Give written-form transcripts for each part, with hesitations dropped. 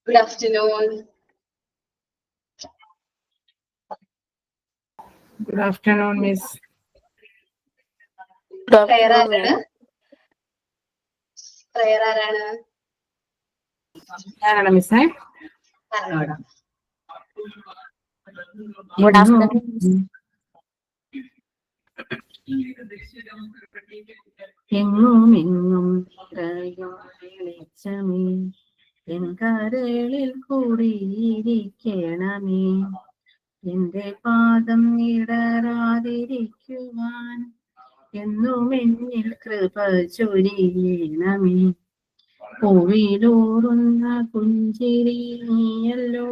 Good afternoon. Good afternoon, Miss. Prayer ആരാണ്? Prayer ആരാണ്? ആരാണ് മിസ്സേ? പറഞ്ഞോടാ. Good afternoon. എങ്ങും എങ്ങും വെളിച്ചമേ എൻകരളിൽ കൂടിയിരിക്കണമേ എന്റെ പാദം ഇടറാതിരിക്കുവാൻ എന്നും എന്നിൽ കൃപ ചൊരിയണമേ പൂവിലൂറുന്ന പുഞ്ചിരി നീയല്ലോ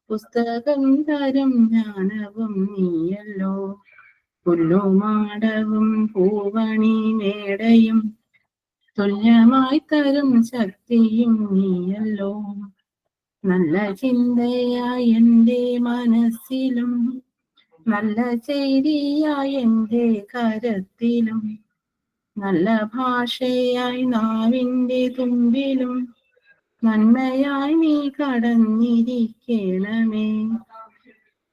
പുസ്തകം തരും ജ്ഞാനവും നീയല്ലോ പുല്ലുമാടവും പൂവണി മേടയും തുല്യമായി തരും ശക്തിയും നീയല്ലോ നല്ല ചിന്തയായി എൻ്റെ മനസ്സിലും നല്ല ചെയ്തിയായി എൻ്റെ കരത്തിലും നല്ല ഭാഷയായി നാവിൻ്റെ തുമ്പിലും നന്മയായി നീ കടന്നിരിക്കണമേ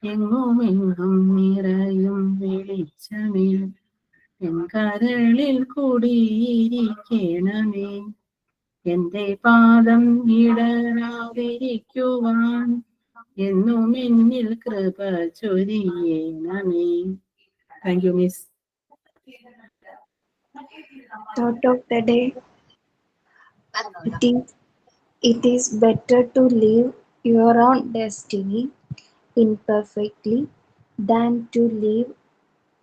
എങ്ങും എങ്ങും നിറയും വെളിച്ചമേ എൻകരളിൽ കൂടിയിരിക്കണമേ എന്റെ പാദം ഇടരാതിരിക്കുവാൻ എന്നും എന്നിൽ കൃപ ചൊരിയണമേ. Thank you miss. Thought of the day. It is better to live your own destiny imperfectly than to live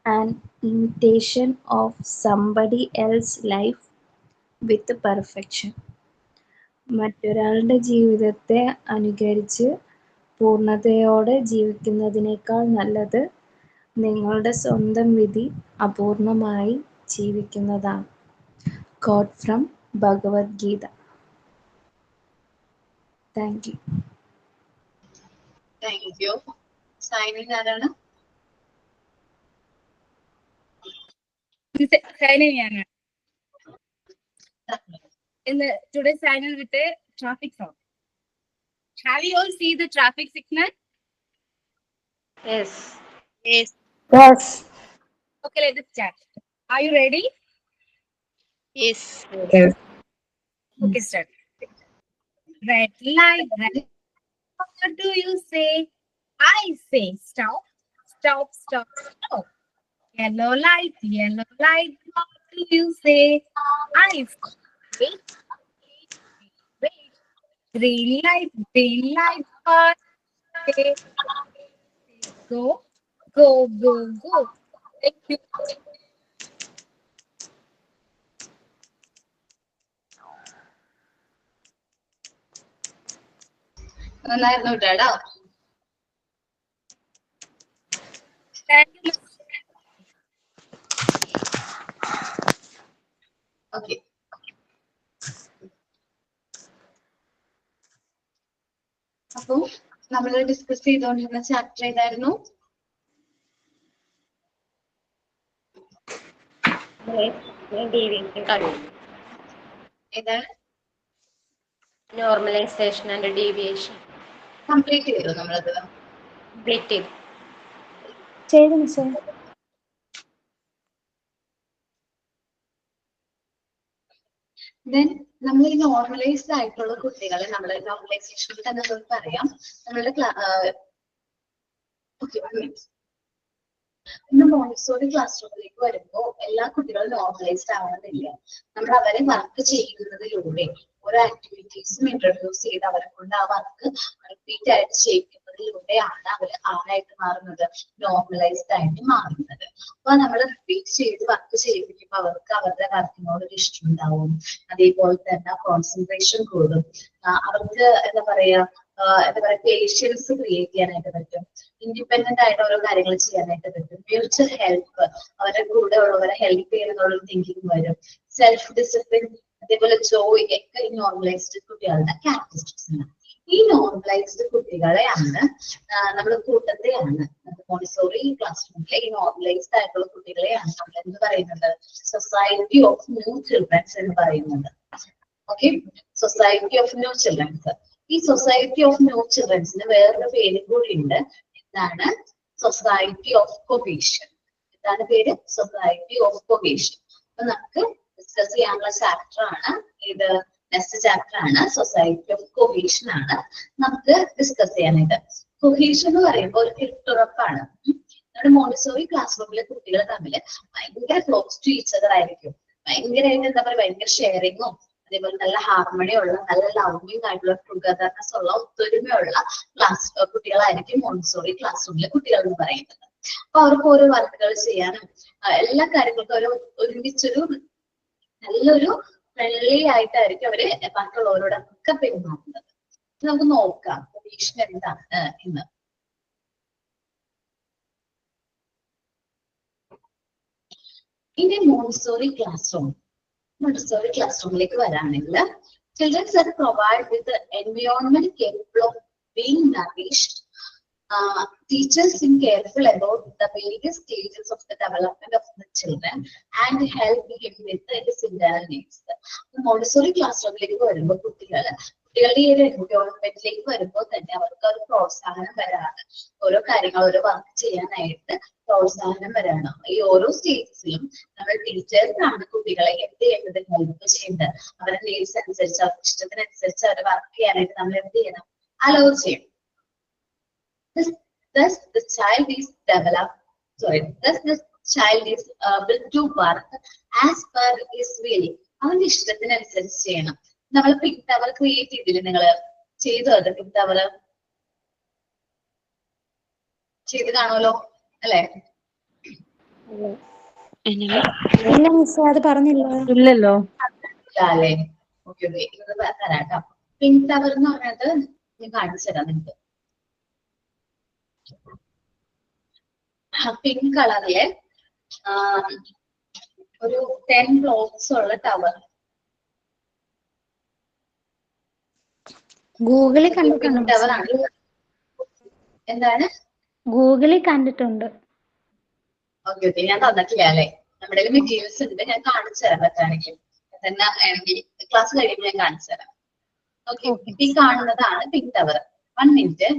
an imitation of somebody else's life with perfection. മറ്റൊരാളുടെ ജീവിതത്തെ അനുകരിച്ച് പൂർണ്ണതയോടെ ജീവിക്കുന്നതിനേക്കാൾ നല്ലത് നിങ്ങളുടെ സ്വന്തം വിധി അപൂർണമായി ജീവിക്കുന്നതാണ്. Quote from Bhagavad Gita. Thank you. Thank you. Signing ആരാണ്? Signing ആണ്. Today signing with a traffic sound. Have you all seen the traffic signal? Yes. Yes. Yes. Okay, let's start. Are you ready? Yes. Yes. Okay, start. Red light, red. What do you say? I say stop, stop, stop, stop. Yellow light, what do you say? I say wait, wait. Green light, what do you say? Go, go, go, go. Thank you. നന്നായിരുന്നു കേട്ടോ. Thank you. Okay. അപ്പൊ നമ്മൾ discuss ചെയ്തുകൊണ്ടിരുന്ന chapter ഏതായിരുന്നു? ഏതാണ്? Normalization and deviation. Complete ചെയ്തോ നമ്മളത്? Complete ചെയ്തു മിസ്സേ. ദെൻ നമ്മൾ ഈ നോർമലൈസ്ഡ് ആയിട്ടുള്ള കുട്ടികളെ നമ്മൾ നോർമലൈസേഷൻ തന്നെ പറയാം. നമ്മളുടെ ഇന്ന് മോണ്ടിസോറി ക്ലാസ് റൂമിലേക്ക് വരുമ്പോൾ എല്ലാ കുട്ടികളും നോർമലൈസ്ഡ് ആവണമെന്നില്ല. നമ്മൾ അവരെ വർക്ക് ചെയ്യുന്നതിലൂടെ ഓരോ ആക്ടിവിറ്റീസും ഇൻട്രൊഡ്യൂസ് ചെയ്ത് അവരെ കൊണ്ട് ആ വർക്ക് റിപ്പീറ്റ് ആയിട്ട് ചെയ്യിക്കുന്നതിലൂടെയാണ് അവർ ആരായിട്ട് മാറുന്നത്, നോർമലൈസ്ഡ് ആയിട്ട് മാറുന്നത്. അപ്പൊ നമ്മൾ റിപ്പീറ്റ് ചെയ്ത് വർക്ക് ചെയ്യിപ്പിക്കുമ്പോൾ അവർക്ക് അവരുടെ വർക്കിനോട് ഒരു ഇഷ്ടം ഉണ്ടാവും. അതേപോലെ തന്നെ കോൺസെൻട്രേഷൻ കൂടും. അവർക്ക് എന്താ പറയാ പേഷ്യൻസ് ക്രിയേറ്റ് ചെയ്യാനായിട്ട് പറ്റും. ഇൻഡിപെൻഡന്റ് ആയിട്ട് ഓരോ കാര്യങ്ങൾ ചെയ്യാനായിട്ട് പറ്റും. ഫ്യൂച്ചർ ഹെൽപ്പ്, അവരുടെ കൂടെ ഉള്ളവരെ ഹെൽപ്പ് ചെയ്യുന്നുള്ള തിങ്കിങ് വരും. സെൽഫ് ഡിസിപ്ലിൻ, അതേപോലെ ജോയ് ഒക്കെ ഈ നോർമലൈസ്ഡ് കുട്ടികളുടെ ക്യാരക്ടറിസ്റ്റിക്സ് ആണ്. ഈ നോർമലൈസ്ഡ് കുട്ടികളെയാണ് നമ്മൾ കൂട്ടത്തെയാണ് മോണ്ടിസോറി ക്ലാസ് റൂമിലെ ഈ നോർമലൈസ്ഡ് ആയിട്ടുള്ള കുട്ടികളെയാണ് നമ്മൾ എന്ത് പറയുന്നത്, സൊസൈറ്റി ഓഫ് ന്യൂ ചിൽഡ്രൻസ് എന്ന് പറയുന്നത്. Okay, society of new children's. ഈ സൊസൈറ്റി ഓഫ് ന്യൂ ചിൽഡ്രൻസിന് വേറൊരു പേര് കൂടി ഉണ്ട്. എന്താണ്? Society of cohesion. എന്താണ് പേര്? Society of cohesion. അപ്പൊ നമുക്ക് ഡിസ്കസ് ചെയ്യാനുള്ള ചാപ്റ്റർ ആണ് ഇത്. നെക്സ്റ്റ് ചാപ്റ്റർ ആണ് സൊസൈറ്റി ഓഫ് കൊഹീഷൻ ആണ് നമുക്ക് ഡിസ്കസ് ചെയ്യാനായിട്ട്. കൊഹീഷൻ എന്ന് പറയുമ്പോൾ ഒരു കെട്ടുറപ്പാണ്. നമ്മുടെ മോണ്ടിസോറി ക്ലാസ് റൂമിലെ കുട്ടികൾ തമ്മിൽ ഭയങ്കര ക്ലോസ് ടു ഈച്ച് അതർ ആയിരിക്കും. ഭയങ്കരമായിട്ട് എന്താ പറയുക, ഭയങ്കര ഷെയറിങ്ങും അതേപോലെ നല്ല ഹാർമണിയുള്ള നല്ല ലവിങ് ആയിട്ടുള്ള ടുഗദർനെസ് ഉള്ള ഒത്തൊരുമയുള്ള ക്ലാസ് കുട്ടികളായിരിക്കും മോണ്ടിസോറി ക്ലാസ് റൂമിലെ കുട്ടികൾ എന്ന് പറയുന്നത്. അപ്പൊ അവർക്ക് ഓരോ വർക്കുകൾ ചെയ്യാനും എല്ലാ കാര്യങ്ങൾക്കും ഒരു ഒരുമിച്ചൊരു നല്ലൊരു ഫ്രണ്ട്ലി ആയിട്ടായിരിക്കും അവര് ബാക്കിയുള്ളവരോടൊക്കെ പെരുമാറുന്നത്. നമുക്ക് നോക്കാം കൊഹീഷൻ എന്താണ് എന്ന്. ഇനി മോണ്ടിസോറി ക്ലാസ് റൂമിലേക്ക് വരാണെങ്കിൽ children's are provide with environment capable of being nourished. Teachers seem careful about the various stages of the development of the children and help him with his internal needs. Montessori class റൂമിലേക്ക് വരുമ്പോൾ കുട്ടികളുടെ ഈ ഒരു എൻവയോൺമെന്റിലേക്ക് വരുമ്പോൾ തന്നെ അവർക്ക് ഒരു പ്രോത്സാഹനം വരാണ്. ഓരോ കാര്യങ്ങൾ ഓരോ വർക്ക് ചെയ്യാനായിട്ട് പ്രോത്സാഹനം വരാണ്. ഈ ഓരോ സ്റ്റേജസിലും നമ്മൾ ടീച്ചേഴ്സാണ് കുട്ടികളെ എന്ത് ചെയ്യേണ്ടത്, ഹെൽപ്പ് ചെയ്യേണ്ടത്. അവരുടെ നീഡ്സ് അനുസരിച്ച് അവരുടെ ഇഷ്ടത്തിനനുസരിച്ച് അവരെ വർക്ക് ചെയ്യാനായിട്ട് നമ്മൾ എന്ത് ചെയ്യണം, അലോ ചെയ്യണം. Thus the child is able to work as per his will. അവന്റെ ഇഷ്ടത്തിനനുസരിച്ച് ചെയ്യണം. നമ്മൾ പിങ്ക് ടവർ ക്രിയേറ്റ് ചെയ്തില്ലേ, നിങ്ങൾ ചെയ്തോ? അത് പിങ്ക് ടവർ ചെയ്ത് കാണുമല്ലോ അല്ലെ? അത് പറഞ്ഞില്ല. ഇല്ലല്ലോ. അല്ലേ? ഓക്കെ ഓക്കെ, ഇത് തരാട്ടോ. പിങ്ക് ടവർ എന്ന് പറഞ്ഞത് ഞാൻ കാണിച്ചു തരാം നിങ്ങൾക്ക്. പിങ്ക് കളറിലെ ഒരു 10 ബ്ലോക്സ് ഉള്ള ടവർ ഗൂഗിളിൽ കണ്ടിട്ടുണ്ട്. ടവർ ആണ്. എന്താണ്? ഗൂഗിളിൽ കണ്ടിട്ടുണ്ട്. ഓക്കെ ഓക്കെ, ഞാൻ തന്നിട്ടില്ല അല്ലെ? നമ്മുടെ മെറ്റീരിയൽസ് ഉണ്ട്, ഞാൻ കാണിച്ചു തരാം പറ്റാണെങ്കിൽ. തന്നെ ആണെങ്കിൽ ക്ലാസ് കഴിയുമ്പോൾ ഞാൻ കാണിച്ചു തരാം. ഓക്കെ, ഈ കാണുന്നതാണ് പിങ്ക് ടവർ. 1 മിനിറ്റ്.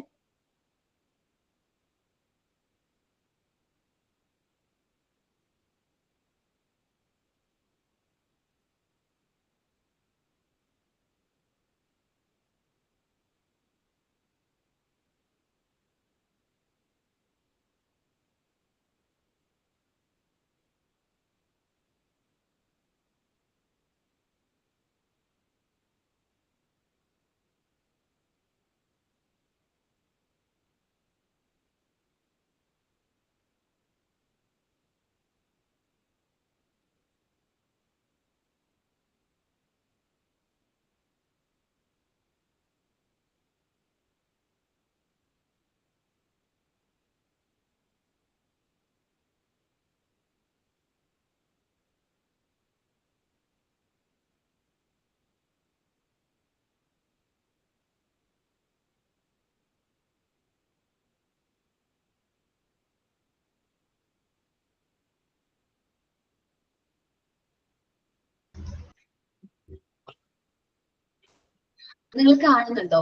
നിങ്ങൾ കാണുന്നുണ്ടോ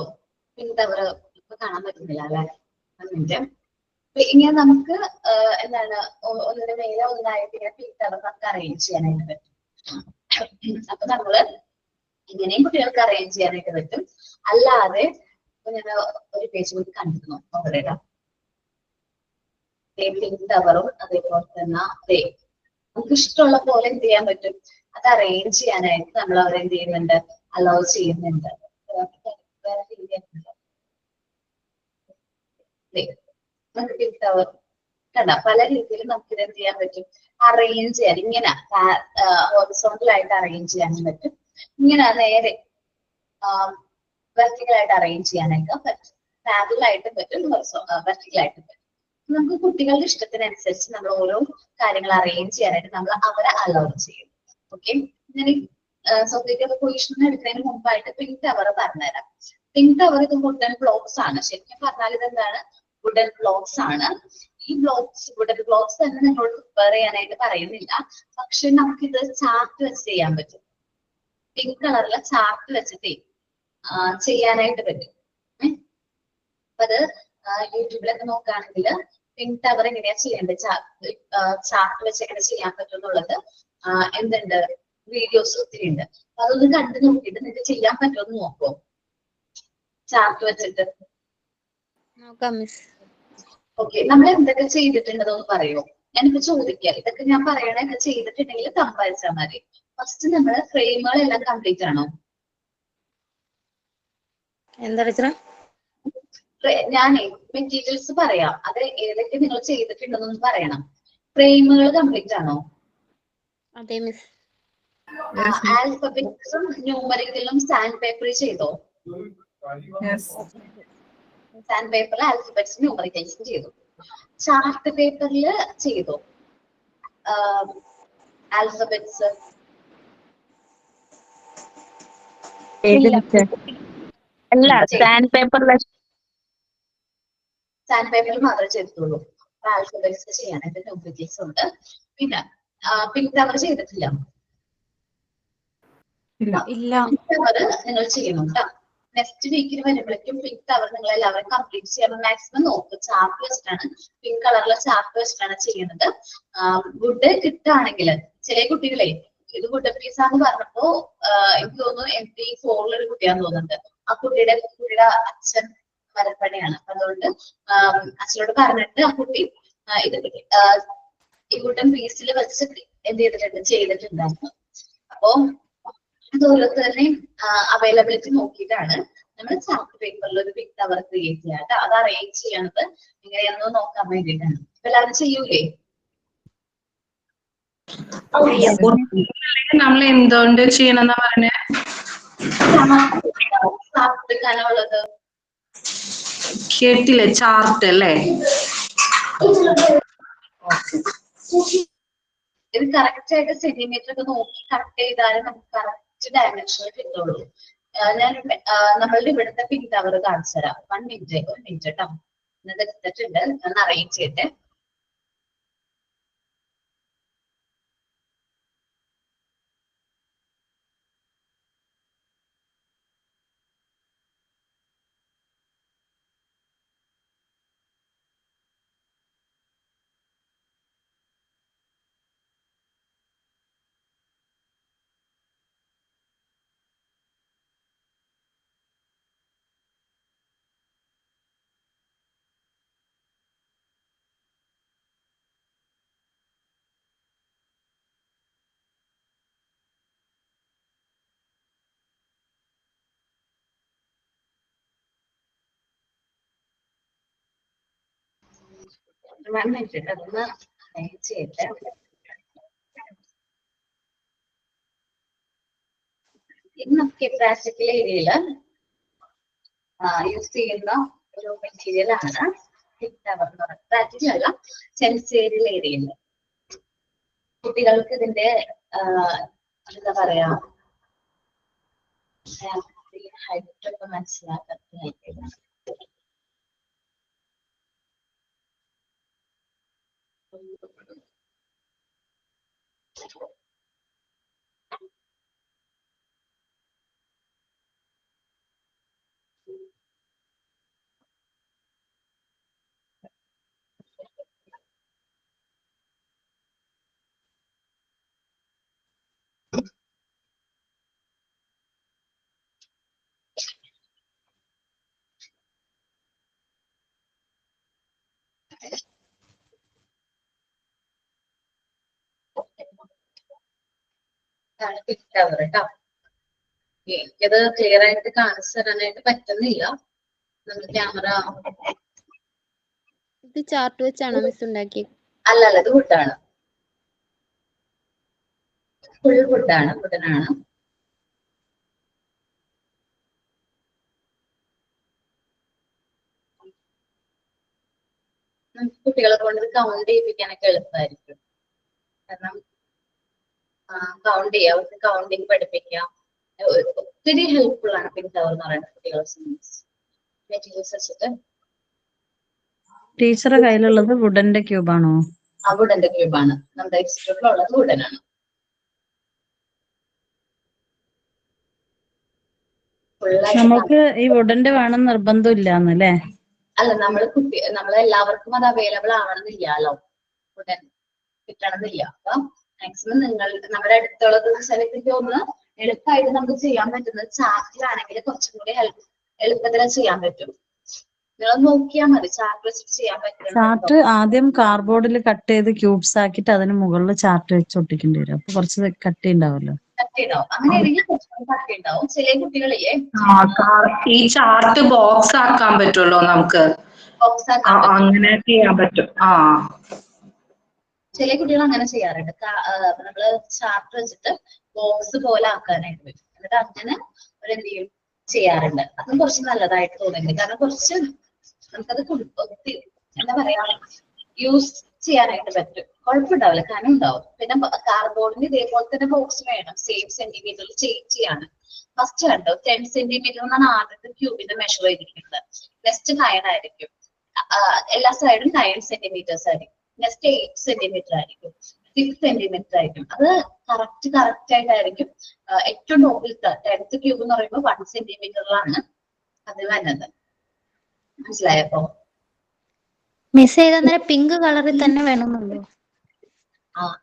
പിങ്ക് ടവർ? ഇപ്പൊ കാണാൻ പറ്റുന്നില്ല അല്ലെ? 1 മിനിറ്റ്. ഇങ്ങനെ നമുക്ക് എന്താണ് ഒന്നിന്റെ മേലെ ഒന്നായിട്ട് ഇങ്ങനെ പിങ്ക് ടവർ നമുക്ക് അറേഞ്ച് ചെയ്യാനായിട്ട് പറ്റും. അപ്പൊ നമ്മള് ഇങ്ങനെയും കുട്ടികൾക്ക് അറേഞ്ച് ചെയ്യാനായിട്ട് പറ്റും. അല്ലാതെ ഞാൻ ഒരു പേജ് കൂടി കണ്ടിരുന്നു അവരുടെ പിങ്ക് ടവറും അതേപോലെ തന്നെ നമുക്ക് ഇഷ്ടമുള്ള പോലെ എന്ത് ചെയ്യാൻ പറ്റും, അത് അറേഞ്ച് ചെയ്യാനായിട്ട് നമ്മൾ അവരെന്ത് ചെയ്യുന്നുണ്ട്, അലോ ചെയ്യുന്നുണ്ട്. നമുക്ക് പിങ്ക് ടവർ കണ്ട പല രീതിയിൽ നമുക്ക് ഇത് എന്ത് ചെയ്യാൻ പറ്റും, അറേഞ്ച് ചെയ്യാൻ. ഇങ്ങനെ ഹൊറിസോണ്ടൽ ആയിട്ട് അറേഞ്ച് ചെയ്യാനും പറ്റും, ഇങ്ങനെ നേരെ വെർട്ടിക്കൽ ആയിട്ട് അറേഞ്ച് ചെയ്യാനായിട്ട് പറ്റും, പാരലൽ ആയിട്ടും പറ്റും, വെർട്ടിക്കൽ ആയിട്ടും പറ്റും. നമുക്ക് കുട്ടികളുടെ ഇഷ്ടത്തിനനുസരിച്ച് നമ്മൾ ഓരോ കാര്യങ്ങൾ അറേഞ്ച് ചെയ്യാനായിട്ട് നമ്മൾ അവരെ അലോ ചെയ്യും. ഓക്കെ, ഞാൻ സൊസൈറ്റി ഓഫ് കൊഹീഷൻ എടുക്കുന്നതിന് മുമ്പായിട്ട് പിങ്ക് ടവർ പറഞ്ഞുതരാം. പിങ്ക് ടവർ ഇത് വുഡൻ ബ്ലോക്സ് ആണ്. ശരിക്കും പറഞ്ഞാൽ ഇതെന്താണ്, വുഡൻ ബ്ലോക്സ് ആണ്. ഈ വുഡൻ ബ്ലോക്സ് തന്നെ നിങ്ങളോട് പ്രിപ്പയർ ചെയ്യാനായിട്ട് പറയുന്നില്ല, പക്ഷെ നമുക്കിത് ചാർട്ട് വെച്ച് ചെയ്യാൻ പറ്റും. പിങ്ക് കളറിലെ ചാർട്ട് വെച്ചിട്ടേ ചെയ്യാനായിട്ട് പറ്റും. അപ്പൊ അത് യൂട്യൂബിലൊക്കെ നോക്കുകയാണെങ്കിൽ പിങ്ക് ടവർ എങ്ങനെയാ ചെയ്യേണ്ടത്, ചാർട്ട് വെച്ച് എങ്ങനെ ചെയ്യാൻ പറ്റും എന്നുള്ളത് എന്തുണ്ട് വീഡിയോസ് ഒത്തിരി ഉണ്ട്. അപ്പൊ അതൊന്ന് കണ്ടു നോക്കിയിട്ട് നിങ്ങൾക്ക് ചെയ്യാൻ പറ്റുമെന്ന് നോക്കുമോ ചാർട്ട് വെച്ചിട്ട്? നോക്കാം മിസ്. ഓക്കെ, നമ്മൾ എന്തൊക്കെ ചെയ്തിട്ടുണ്ടെന്ന് പറയുമോ? ഞാനിപ്പോ ചോദിക്കാം, ഇതൊക്കെ ഞാൻ പറയണ ചെയ്തിട്ടുണ്ടെങ്കിൽ സംഭവിച്ചാൽ മതി. ഫസ്റ്റ് നമ്മള് ഫ്രെയിമുകളെല്ലാം കംപ്ലീറ്റ് ആണോ? എന്താ ടീച്ചറെ? ഞാനേ മെറ്റീരിയൽസ് പറയാം, അത് ഏതൊക്കെ നിങ്ങൾ ചെയ്തിട്ടുണ്ടെന്ന് പറയണം. ഫ്രെയിമുകൾ കംപ്ലീറ്റ് ആണോ? അതെ മിസ്. ആൽഫബറ്റിക്സും ന്യൂമറിക്കലും സാൻഡ് പേപ്പറിൽ ചെയ്തോ? Yes. സാൻഡ് പേപ്പറിൽ ആൽഫബറ്റിക്സും ന്യൂമറിക്കൽസും ചെയ്തു. ചാർട്ട് പേപ്പറിൽ ചെയ്തോ ആൽഫബറ്റ്സ്? അല്ല, സാൻഡ് പേപ്പറിൽ മാത്രമേ ചെയ്തിട്ടുള്ളൂ. ആൽഫബറ്റ്സ് ചെയ്യാനായിട്ട് ന്യൂമറിക്കൽസ് ഉണ്ട്. പിന്നെ പിങ്ക് ടവർ ചെയ്തിട്ടില്ല. ഇല്ല. പിങ്ക് ടവർ നിങ്ങൾ ചെയ്യണം കേട്ടോ. നെക്സ്റ്റ് വീക്കിൽ വരുമ്പോഴേക്കും പിങ്ക് ടവർ നിങ്ങൾ എല്ലാവരും കംപ്ലീറ്റ് ചെയ്യാൻ മാക്സിമം നോക്കും. ചാർട്ട് വെച്ചിട്ടാണ്, പിങ്ക് കളറിലെ ചാർട്ട് വെച്ചിട്ടാണ് ചെയ്യുന്നത്. വുഡ് കിട്ടുകയാണെങ്കിൽ ചില കുട്ടികളെ ഇത് വുഡ് പീസാന്ന് പറഞ്ഞപ്പോ എനിക്ക് തോന്നുന്നു MP4 ഒരു കുട്ടിയാന്ന് തോന്നുന്നുണ്ട്. ആ കുട്ടിയുടെ അച്ഛൻ മരപ്പണിയാണ്. അതുകൊണ്ട് അച്ഛനോട് പറഞ്ഞിട്ട് ആ കുട്ടി ഇത് ഈ വുഡൻ പീസിൽ വെച്ച് എന്ത് ചെയ്തിട്ടുണ്ടായിരുന്നു. അപ്പോ അത് ഓരോരുത്തരുടെയും അവൈലബിലിറ്റി നോക്കിയിട്ടാണ് നമ്മൾ ചാർട്ട് പേപ്പറിൽ ഒരു പിങ്ക് ടവർ ക്രിയേറ്റ് ചെയ്യാം. അത് അറേഞ്ച് ചെയ്യണത് എങ്ങനെയാണെന്ന് നോക്കാൻ വേണ്ടിയിട്ടാണ്. എല്ലാവരും ചെയ്യൂലേ? നമ്മൾ എന്തുകൊണ്ട് ചെയ്യണമെന്നാ പറഞ്ഞേ? ചാർട്ട് എടുക്കാനുള്ളത് കേട്ടില്ല. ചാർട്ട് അല്ലേ? ഇത് കറക്റ്റ് ആയിട്ട് സെന്റിമീറ്റർ ഒക്കെ നോക്കി കട്ട് ചെയ്താലേ നമുക്ക് കറക്റ്റ് ഡയമെൻഷനിൽ കിട്ടുള്ളൂ. ഞാൻ നമ്മളുടെ ഇവിടുത്തെ പിങ്ക് ടവർ കാണിച്ചു തരാം. 1 മിനിറ്റ് കേട്ടോ. ഇന്നത് എടുത്തിട്ടുണ്ട്, ഞാൻ അറേഞ്ച് ചെയ്തിട്ട്. അതൊന്ന് അറേഞ്ച് ചെയ്തിട്ട് ഇത് നമുക്ക് പ്രാക്ടിക്കൽ ഏരിയയിൽ യൂസ് ചെയ്യുന്ന ഒരു മെറ്റീരിയൽ ആണ് പിങ്ക് ടവർ എന്ന് പറയുന്നത്. പ്രാക്ടിക്കൽ അല്ല, സെൻസേറിയൽ ഏരിയയിൽ കുട്ടികൾക്ക് ഇതിന്റെ എന്താ പറയാ ഹൈറ്റ് ഒക്കെ മനസ്സിലാക്കാനായിട്ട് പിങ്ക് ടവർ കേട്ടോ. എനിക്കത് ക്ലിയർ ആയിട്ട് കാണിച്ചു തരാനായിട്ട് പറ്റുന്നില്ല. നമ്മൾ ക്യാമറ ഇത് ചാർട്ട് വെച്ചാണോ മിസ് ഉണ്ടാക്കിയത്? അല്ലല്ല, ഇത് വുഡാണ്, ഫുൾ വുഡാണ്, വുഡനാണ്. നമുക്ക് കുട്ടികളെ കൊണ്ട് കൗണ്ട് ചെയ്യിപ്പിക്കാനൊക്കെ എളുപ്പമായിരിക്കും. കാരണം കൗണ്ട് ചെയ്യാം, അവർക്ക് കൗണ്ടിങ് പഠിപ്പിക്കാം. ഒത്തിരി ഹെൽപ്ഫുൾ ആണ് പിങ്ക് ടവർ എന്ന് പറയുന്നത് കുട്ടികളെ സംബന്ധിച്ച്. മെറ്റീരിയൽസ് വെച്ചിട്ട് ടീച്ചറെ കയ്യിലുള്ളത് വുഡന്റെ ക്യൂബാണോ? ആ വുഡന്റെ ക്യൂബാണ്. നമ്മുടെ ഇൻസ്റ്റിറ്റ്യൂട്ടിലുള്ളത് വുഡനാണ്. ഫുള്ളായിട്ട് നമുക്ക് ഈ വുഡന്റെ വേണം നിർബന്ധം ഇല്ലാന്നല്ലേ? അല്ല, നമ്മളെല്ലാവർക്കും അത് അവൈലബിൾ ആവണമെന്നില്ലല്ലോ, ഉടൻ കിട്ടണമെന്നില്ല. അപ്പൊ മാക്സിമം നമ്മുടെ അടുത്തുള്ള ദിവസത്തേക്ക് ഒന്ന് എളുപ്പമായിട്ട് നമുക്ക് ചെയ്യാൻ പറ്റുന്നത് ചാർട്ടിലാണെങ്കിൽ കുറച്ചും കൂടി എളുപ്പത്തിൽ ചെയ്യാൻ പറ്റും. നിങ്ങൾ നോക്കിയാൽ മതി, ചാർട്ട് വെച്ചിട്ട് ചെയ്യാൻ പറ്റും. ചാർട്ട് ആദ്യം കാർഡ്ബോർഡിൽ കട്ട് ചെയ്ത് ക്യൂബ്സ് ആക്കിയിട്ട് അതിന് മുകളിൽ ചാർട്ട് വെച്ച് ഒട്ടിക്കേണ്ടി വരും. അപ്പൊ കുറച്ച് കട്ടി ഉണ്ടാവല്ലോ. കട്ടിയുണ്ടാവും, അങ്ങനെയാണെങ്കിൽ കുറച്ചുകൂടി കട്ടിയുണ്ടാവും. ചില കുട്ടികളില്ലേ ഈ ചാർട്ട് ബോക്സ് ആക്കാൻ പറ്റുമല്ലോ നമുക്ക്, ബോക്സ് ആക്കാൻ പറ്റും. അങ്ങനെ ചെയ്യാൻ പറ്റും. ചില കുട്ടികൾ അങ്ങനെ ചെയ്യാറുണ്ട്. നമ്മള് ചാർട്ട് വെച്ചിട്ട് ബോക്സ് പോലെ ആക്കാനായിട്ട് പറ്റും. എന്നിട്ട് അങ്ങനെ എന്ത് ചെയ്യും, ചെയ്യാറുണ്ട്. അതും കുറച്ച് നല്ലതായിട്ട് തോന്നുന്നുണ്ട്. കാരണം കുറച്ച് നമുക്കത് എന്താ പറയാ, യൂസ് ചെയ്യാനായിട്ട് പറ്റും. കുഴപ്പമുണ്ടാവില്ല, കനം ഉണ്ടാവും. പിന്നെ കാർഡ്ബോർഡിന് ഇതേപോലെ തന്നെ ബോക്സ് വേണം, സെയിം സെന്റിമീറ്ററിൽ ചേഞ്ച് ചെയ്യാണ്. ഫസ്റ്റ് കണ്ടോ 10 സെന്റിമീറ്റർ എന്നാണ് ആദ്യത്തെ ക്യൂബിന്റെ മെഷർ ചെയ്തിരിക്കുന്നത്. നെക്സ്റ്റ് 9 ആയിരിക്കും, എല്ലാ സൈഡും 9 സെന്റിമീറ്റേഴ്സ് ആയിരിക്കും. നെക്സ്റ്റ് 8 സെന്റിമീറ്റർ ആയിരിക്കും, 6 സെന്റിമീറ്റർ ആയിരിക്കും. അത് കറക്റ്റ് ആയിട്ടായിരിക്കും. ഏറ്റവും ടോപ്പിലത്തെ 10th ക്യൂബ് എന്ന് പറയുമ്പോൾ 1 സെന്റിമീറ്ററിലാണ് അത് വരുന്നത്. മനസ്സിലായപ്പോ? മിസ് ചെയ്ത പിങ്ക് കളറിൽ തന്നെ വേണമെന്നുള്ളൂ.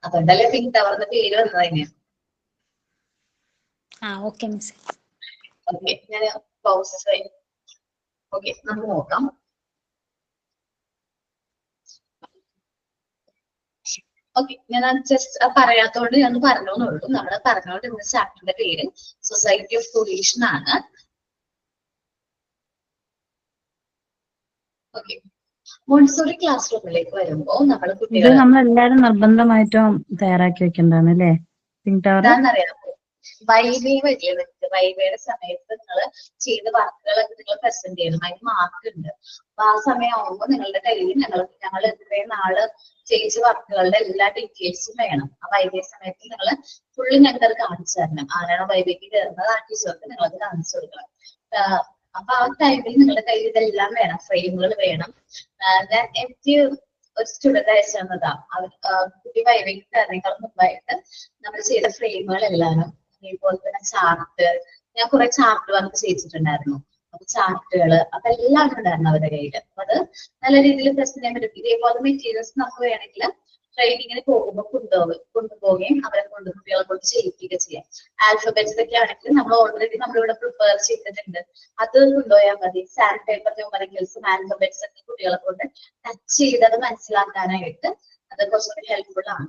അതുകൊണ്ടല്ലേ പിങ്ക് ടവറിന്റെ പേര് വന്നത് തന്നെയാണ്. Okay miss. ഓക്കെ, ഞാൻ പൗസ് ചെയ്യും. ഓക്കെ, നമുക്ക് നോക്കാം. ഓക്കെ, ഞാൻ ജസ്റ്റ് പറയാത്തോണ്ട് ഞാൻ പറഞ്ഞോന്നുള്ളൂ. നമ്മൾ പറഞ്ഞോണ്ടിരുന്ന ചാപ്റ്ററിന്റെ പേര് സൊസൈറ്റി ഓഫ് കൊഹീഷൻ ആണ്. ഓക്കെ, മോണ്ടിസോറി ക്ലാസ് റൂമിലേക്ക് വരുമ്പോ നമ്മൾ കുട്ടികൾ നമ്മളെല്ലാരും നിർബന്ധമായിട്ടും തയ്യാറാക്കി വെക്കേണ്ടതാണ് അല്ലേ? എന്താണെന്നറിയാമോ, വൈവേ വരില്ലേ നിങ്ങൾക്ക്, വൈവയുടെ സമയത്ത് നിങ്ങൾ ചെയ്ത വർക്കുകളൊക്കെ നിങ്ങൾ പ്രസന്റ് ചെയ്യണം. അതിന് മാർക്ക് ഉണ്ട്. അപ്പൊ ആ സമയമാകുമ്പോൾ നിങ്ങളുടെ കയ്യിൽ ഞങ്ങൾ ഇത്രയും നാള് ചെയ്ത വർക്കുകളുടെ എല്ലാ ഡീറ്റെയിൽസും വേണം. ആ വൈവേ സമയത്ത് നിങ്ങൾ ഫുള്ള് ഞങ്ങൾക്ക് കാണിച്ചു തരണം. ആരാണ് വൈവേക്ക് കയറുന്നത് ആ ടീച്ചർക്ക് നിങ്ങളത് കാണിച്ചു കൊടുക്കണം. അപ്പൊ ആ ടൈമിൽ നിങ്ങളുടെ കയ്യിൽ ഇതെല്ലാം വേണം, ഫ്രെയിമുകൾ വേണം. ഞാൻ എനിക്ക് ഒരു സ്റ്റുഡന്റ് അയച്ചു തന്നതാ. കുട്ടി വൈവേക്ക് കയറിനേക്കാൾ മുമ്പായിട്ട് നമ്മൾ ചെയ്ത ഫ്രെയിമുകളെല്ലാം, അതേപോലെ തന്നെ ചാർട്ട്, ഞാൻ കുറെ ചാർട്ട് വർക്ക് ചെയ്തിട്ടുണ്ടായിരുന്നു. അപ്പൊ ചാർട്ടുകള് അതെല്ലാം ഉണ്ടായിരുന്നു അവരുടെ കയ്യിൽ. അപ്പൊ അത് നല്ല രീതിയിൽ പ്രസന്റ് ചെയ്യാൻ പറ്റും. ഇതേപോലെ മെറ്റീരിയൽസ് നമുക്ക് വേണമെങ്കിൽ ട്രെയിനിങ്ങിന് പോകുമ്പോൾ കൊണ്ടുപോവുകയും അവരെ കുട്ടികളെ കൊണ്ട് ചെയ്യിപ്പിക്കുക ചെയ്യാം. ആൽഫബറ്റ്സ് ഒക്കെ ആണെങ്കിൽ നമ്മൾ ഓൾറെഡി നമ്മളിവിടെ പ്രിപ്പയർ ചെയ്തിട്ടുണ്ട്, അത് കൊണ്ടുപോയാൽ മതി. സാൻഡ് പേപ്പർ ന്യൂമറിക്കൽസും ആൽഫബറ്റ്സ് ഒക്കെ കുട്ടികളെ കൊണ്ട് ടച്ച് ചെയ്ത് അത് മനസ്സിലാക്കാനായിട്ട് അത് കുറച്ചുകൂടി ഹെൽപ്ഫുൾ ആണ്.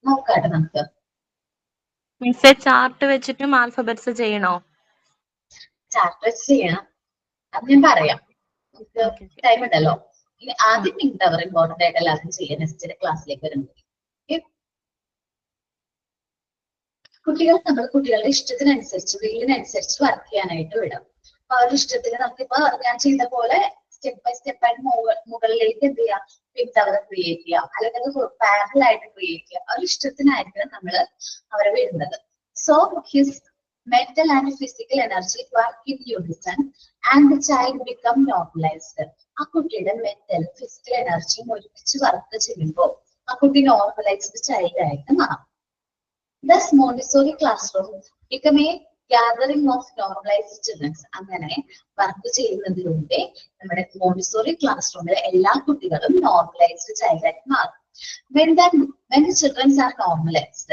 നോക്കാട്ടെ നമുക്ക്. ചാർട്ട് വെച്ചിട്ടും ആൽഫബറ്റ്സ് ചെയ്യണോ? ചാർട്ട് വെച്ച് ചെയ്യണം, അത് ഞാൻ പറയാം. നമുക്ക് ടൈം ഉണ്ടല്ലോ. ഇനി ആദ്യം പിങ്ക് ടവർ ഇമ്പോർട്ടന്റ് ആയിട്ട് എല്ലാവർക്കും ചെയ്യാം നെക്സ്റ്റ് ക്ലാസ്സിലേക്ക് വരുമ്പോൾ. നമ്മൾ കുട്ടികളുടെ ഇഷ്ടത്തിനനുസരിച്ച് വീടിനനുസരിച്ച് വർക്ക് ചെയ്യാനായിട്ട് വിടാം. അപ്പൊ അവരുടെ ഇഷ്ടത്തിന് നമുക്കിപ്പോ ഞാൻ ചെയ്ത പോലെ സ്റ്റെപ്പ് ബൈ സ്റ്റെപ്പ് ആയിട്ട് മുകളിലേക്ക് എന്ത് ചെയ്യാം, പിങ്ക് ടവർ ക്രിയേറ്റ് ചെയ്യാം, അല്ലെങ്കിൽ പാരലൽ ആയിട്ട് ക്രിയേറ്റ് ചെയ്യാം. അവരുടെ ഇഷ്ടത്തിനായിരിക്കും നമ്മൾ അവരെ വിടുന്നത്. So his mental and physical energy work in unison and the child become normalized. ആ കുട്ടിയുടെ മെന്റൽ ഫിസിക്കൽ എനർജിയും ഒരുമിച്ച് വർക്ക് ചെയ്യുമ്പോൾ ആ കുട്ടി നോർമലൈസ്ഡ് ചൈൽഡ് ആയിട്ട് മാറും. Thus Montessori classroom become a gathering of normalized children. അങ്ങനെ വർക്ക് ചെയ്യുന്നതിലൂടെ നമ്മുടെ മോണ്ടിസോറി ക്ലാസ് റൂമിലെ എല്ലാ കുട്ടികളും നോർമലൈസ്ഡ് ചൈൽഡ് ആയിട്ട് മാറും. When the children are normalized,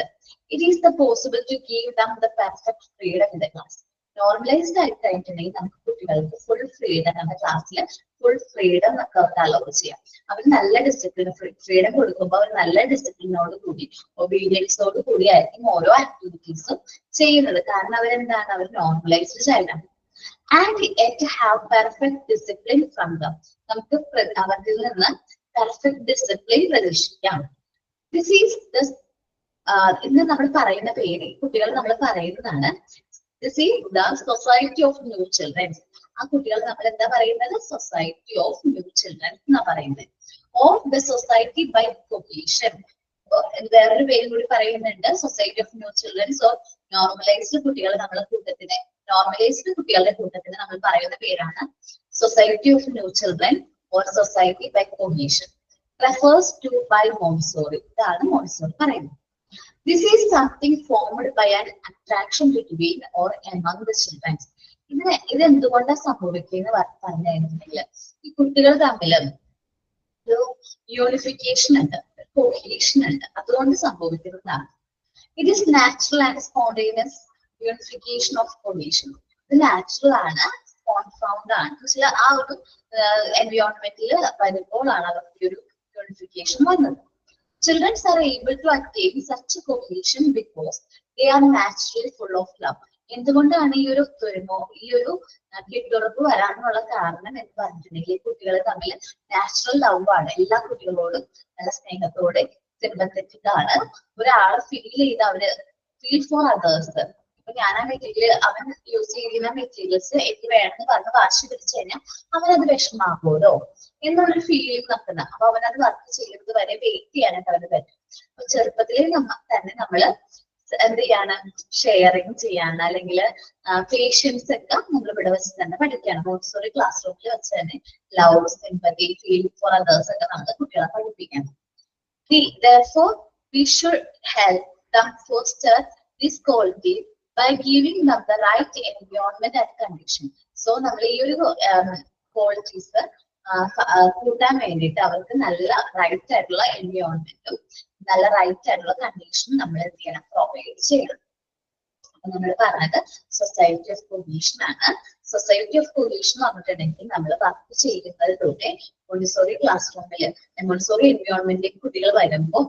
it is the possible to give them the perfect freedom in the class. Normalised ആയി കഴിഞ്ഞിട്ടുണ്ടെങ്കിൽ നമുക്ക് കുട്ടികൾക്ക് ഫുൾ ഫ്രീഡം, നമ്മുടെ ക്ലാസ്സിൽ ഫുൾ ഫ്രീഡം നമുക്ക് അവർക്ക് അലോ ചെയ്യാം. അവർ നല്ല ഡിസിപ്ലിൻ ഫ്രീഡം കൊടുക്കുമ്പോൾ അവർ നല്ല ഡിസിപ്ലിനോട് കൂടി ഒബീഡിയൻസോട് കൂടി ആയിരിക്കും ഓരോ ആക്ടിവിറ്റീസും ചെയ്യുന്നത്. കാരണം അവരെന്താണ്, അവർ നോർമലൈസ്ഡ് ചൈൽഡാണ്. And yet have perfect discipline from them. നമുക്ക് അവരിൽ നിന്ന് പെർഫെക്റ്റ് ഡിസിപ്ലിൻ പ്രതീക്ഷിക്കാം. ദിസ് ഈസ് ഇന്ന് നമ്മൾ പറയുന്ന പേര് കുട്ടികൾ നമ്മൾ പറയുന്നതാണ് this is the society of new children's. ആ കുട്ടികൾ നമ്മൾ എന്താ പറയുന്നത്, സൊസൈറ്റി ഓഫ് ന്യൂ ചിൽഡ്രൻസ് എന്നാ പറയുന്നത്. Of the society by cohesion. വേറൊരു പേര് കൂടി പറയുന്നുണ്ട്, society of new childrens or normalised കുട്ടികൾ. നമ്മളെ കൂട്ടത്തിന് നോർമലൈസ്ഡ് കുട്ടികളുടെ കൂട്ടത്തിന് നമ്മൾ പറയുന്ന പേരാണ് society of new children or society by cohesion. refers to by Montessori. ഇതാണ് മോണ്ടിസോറി പറയുന്നത്. This is something formed by an attraction between or among the children. ഇതെന്തുകൊണ്ടാണ് സംഭവിക്കുന്നത് പറഞ്ഞു കഴിഞ്ഞിട്ടുണ്ടെങ്കിൽ ഈ കുട്ടികൾ തമ്മിൽ ഒരു യൂണിഫിക്കേഷൻ ഉണ്ട്, കോഹീഷൻ ഉണ്ട്, അതുകൊണ്ട് സംഭവിക്കുന്നതാണ്. It is natural and spontaneous unification of കോഹീഷൻ. ഇത് നാച്ചുറൽ ആണ്, ഫൗണ്ട് ആണ്. ചില ആ ഒരു എൻവയോൺമെന്റിൽ വരുമ്പോഴാണ് അവർക്ക് ഒരു യൂണിഫിക്കേഷൻ വന്നത്. Children are able to attain such a cohesion because they are naturally full of love. എന്തുകൊണ്ടാണ് ഈ ഒരു ഒത്തൊരുമോ ഈ ഒരു കെട്ടുറപ്പ് വരാനുള്ള കാരണം എന്ന് പറഞ്ഞിട്ടുണ്ടെങ്കിൽ കുട്ടികൾ തമ്മിൽ നാച്ചുറൽ ലവ് ആണ്. എല്ലാ കുട്ടികളോടും നല്ല സ്നേഹത്തോടെ സിമ്പത്തറ്റിക് ആണ്. ഒരാളെ ഫീൽ ചെയ്ത് അവര് ഫീൽ ഫോർ അതേഴ്സ്. ഇപ്പൊ ഞാൻ ആ മെറ്റീരിയൽ അവൻ യൂസ് ചെയ്യുന്ന മെറ്റീരിയൽസ് എനിക്ക് വേണമെന്ന് പറഞ്ഞ് വാശി പിടിച്ചു കഴിഞ്ഞാൽ അവനത് വിഷമാകുമല്ലോ എന്നുള്ളൊരു ഫീലിംഗ് നടക്കുന്ന. അപ്പൊ അവനത് വർക്ക് ചെയ്യുന്നത് വരെ വെയിറ്റ് ചെയ്യാനായിട്ട് അവന് പറ്റും. അപ്പൊ ചെറുപ്പത്തിലേ തന്നെ നമ്മള് എന്ത് ചെയ്യാണ്, ഷെയറിങ് ചെയ്യാണ്, അല്ലെങ്കിൽ പേഷ്യൻസ് ഒക്കെ നമ്മൾ ഇവിടെ വെച്ച് തന്നെ പഠിക്കുകയാണ്. മോണ്ടിസോറി ക്ലാസ് റൂമിൽ വെച്ച് തന്നെ love, sympathy, feeling for others ഒക്കെ നമ്മൾ കുട്ടികളെ പഠിപ്പിക്കണം. Therefore, we should help them foster this quality by giving them the right environment and condition. So നമ്മൾ ഈ ഒരു ക്വാളിറ്റീസ് കൂട്ടാൻ വേണ്ടിയിട്ട് അവർക്ക് നല്ല റൈറ്റ് ആയിട്ടുള്ള എൻവയോൺമെന്റും നല്ല റൈറ്റ് ആയിട്ടുള്ള കണ്ടീഷനും നമ്മൾ എന്ത് ചെയ്യണം, പ്രൊവൈഡ് ചെയ്യണം. അപ്പൊ നമ്മൾ പറഞ്ഞത് സൊസൈറ്റി ഓഫ് കൊഹീഷൻ ആണ്. സൊസൈറ്റി ഓഫ് കൊഹീഷൻ എന്ന് പറഞ്ഞിട്ടുണ്ടെങ്കിൽ നമ്മൾ വർക്ക് ചെയ്യുന്നതിലൂടെ മോണ്ടിസോറി ക്ലാസ് റൂമിൽ മോണ്ടിസോറി എൻവയോൺമെന്റിലേക്ക് കുട്ടികൾ വരുമ്പോൾ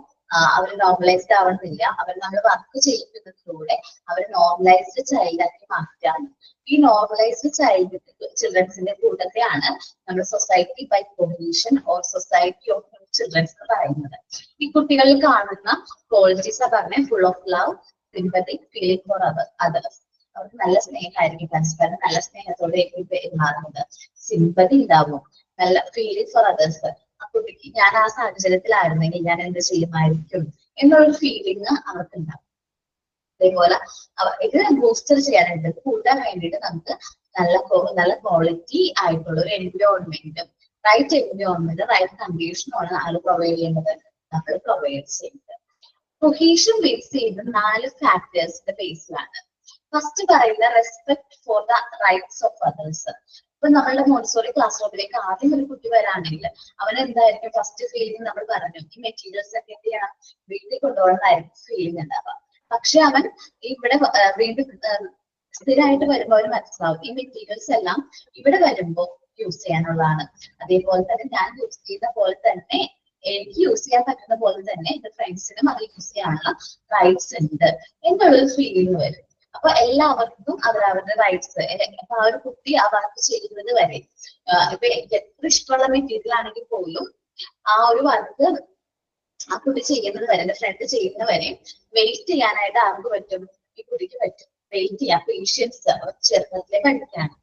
അവർ നോർമലൈസ്ഡ് ആവുന്നില്ല. അവർ നമ്മൾ വർക്ക് ചെയ്യുന്നതിലൂടെ അവർ നോർമലൈസ്ഡ് ചൈൽഡാക്കി മാറ്റുകയാണ്. ഈ നോർമലൈസ്ഡ് ചിൽഡ്രൻസിന്റെ കൂട്ടത്തെയാണ് നമ്മൾ society by cohesion or society of childrens എന്ന് പറയുന്നത്. ഈ കുട്ടികളിൽ കാണുന്ന ക്വാളിറ്റീസ് പറഞ്ഞ full of love, sympathy, feeling for others. അവർക്ക് നല്ല സ്നേഹമായിരിക്കും, പരസ്പരം നല്ല സ്നേഹത്തോടെ പെരുമാറുന്നത്. സിമ്പതി ഉണ്ടാവും, നല്ല ഫീലിംഗ് ഫോർ അതേഴ്സ്. ആ കുട്ടിക്ക് ഞാൻ ആ സാഹചര്യത്തിലായിരുന്നെങ്കിൽ ഞാൻ എന്ത് ചെയ്യുമായിരിക്കും എന്നുള്ളൊരു ഫീലിംഗ് അവർക്ക് ഉണ്ടാവും. അതേപോലെ ഇത് ബൂസ്റ്റർ ചെയ്യാനായിട്ട് കൂട്ടാൻ വേണ്ടിയിട്ട് നമുക്ക് നല്ല ക്വാളിറ്റി ആയിട്ടുള്ള ഒരു എൻവയോൺമെന്റും റൈറ്റ് എൻവയോൺമെന്റ് റൈറ്റ് കണ്ടീഷനുമാണ് ആൾ പ്രൊവൈഡ് ചെയ്യുന്നത്, നമ്മൾ പ്രൊവൈഡ് ചെയ്യുന്നത്. കൊഹീഷൻ ബേസ് ചെയ്യുന്ന 4 ഫാക്ടേഴ്സിന്റെ ബേസിലാണ്. ഫസ്റ്റ് പറയുന്ന respect for the rights of others. ഇപ്പൊ നമ്മളുടെ മോണ്ടിസോറി ക്ലാസ് റൂമിലേക്ക് ആദ്യം ഒരു കുട്ടി വരാണെങ്കിൽ അവൻ എന്തായിരിക്കും ഫസ്റ്റ് ഫീലിംഗ്? നമ്മൾ പറഞ്ഞു ഈ മെറ്റീരിയൽസ് ഒക്കെ എന്ത് ചെയ്യണം, വീട്ടിൽ കൊണ്ടുപോകണമെന്നായിരിക്കും ഫീലിംഗ് ഉണ്ടാവുക. പക്ഷെ അവൻ ഇവിടെ വീണ്ടും സ്ഥിരമായിട്ട് വരുമ്പോൾ അവന് മനസ്സിലാവും ഈ മെറ്റീരിയൽസ് എല്ലാം ഇവിടെ വരുമ്പോൾ യൂസ് ചെയ്യാനുള്ളതാണ്. അതേപോലെ തന്നെ ഞാൻ യൂസ് ചെയ്യുന്ന പോലെ തന്നെ എനിക്ക് യൂസ് ചെയ്യാൻ പറ്റുന്ന പോലെ തന്നെ എന്റെ ഫ്രണ്ട്സിനും അത് യൂസ് ചെയ്യാനുള്ള റൈറ്റ്സ് ഉണ്ട് എന്നുള്ളൊരു ഫീലിംഗ് വരും. അപ്പൊ എല്ലാവർക്കും അവരവരുടെ റൈറ്റ്സ്. അപ്പൊ ആ ഒരു കുട്ടി ആ വർക്ക് ചെയ്യുന്നത് വരെ ഇപ്പൊ എനിക്ക് എത്ര ഇഷ്ടമുള്ള മെറ്റീരിയൽ ആണെങ്കിൽ പോലും ആ ഒരു വർക്ക് ആ കുട്ടി ചെയ്യുന്നത് വരെ, എന്റെ ഫ്രണ്ട് ചെയ്യുന്ന വരെ വെയിറ്റ് ചെയ്യാനായിട്ട് ആർക്ക് പറ്റും? ഈ കുട്ടിക്ക് പറ്റും. വെയിറ്റ് ചെയ്യാം, പേഷ്യൻസ് ചെറുപ്പത്തിലെ പഠിക്കാണ്.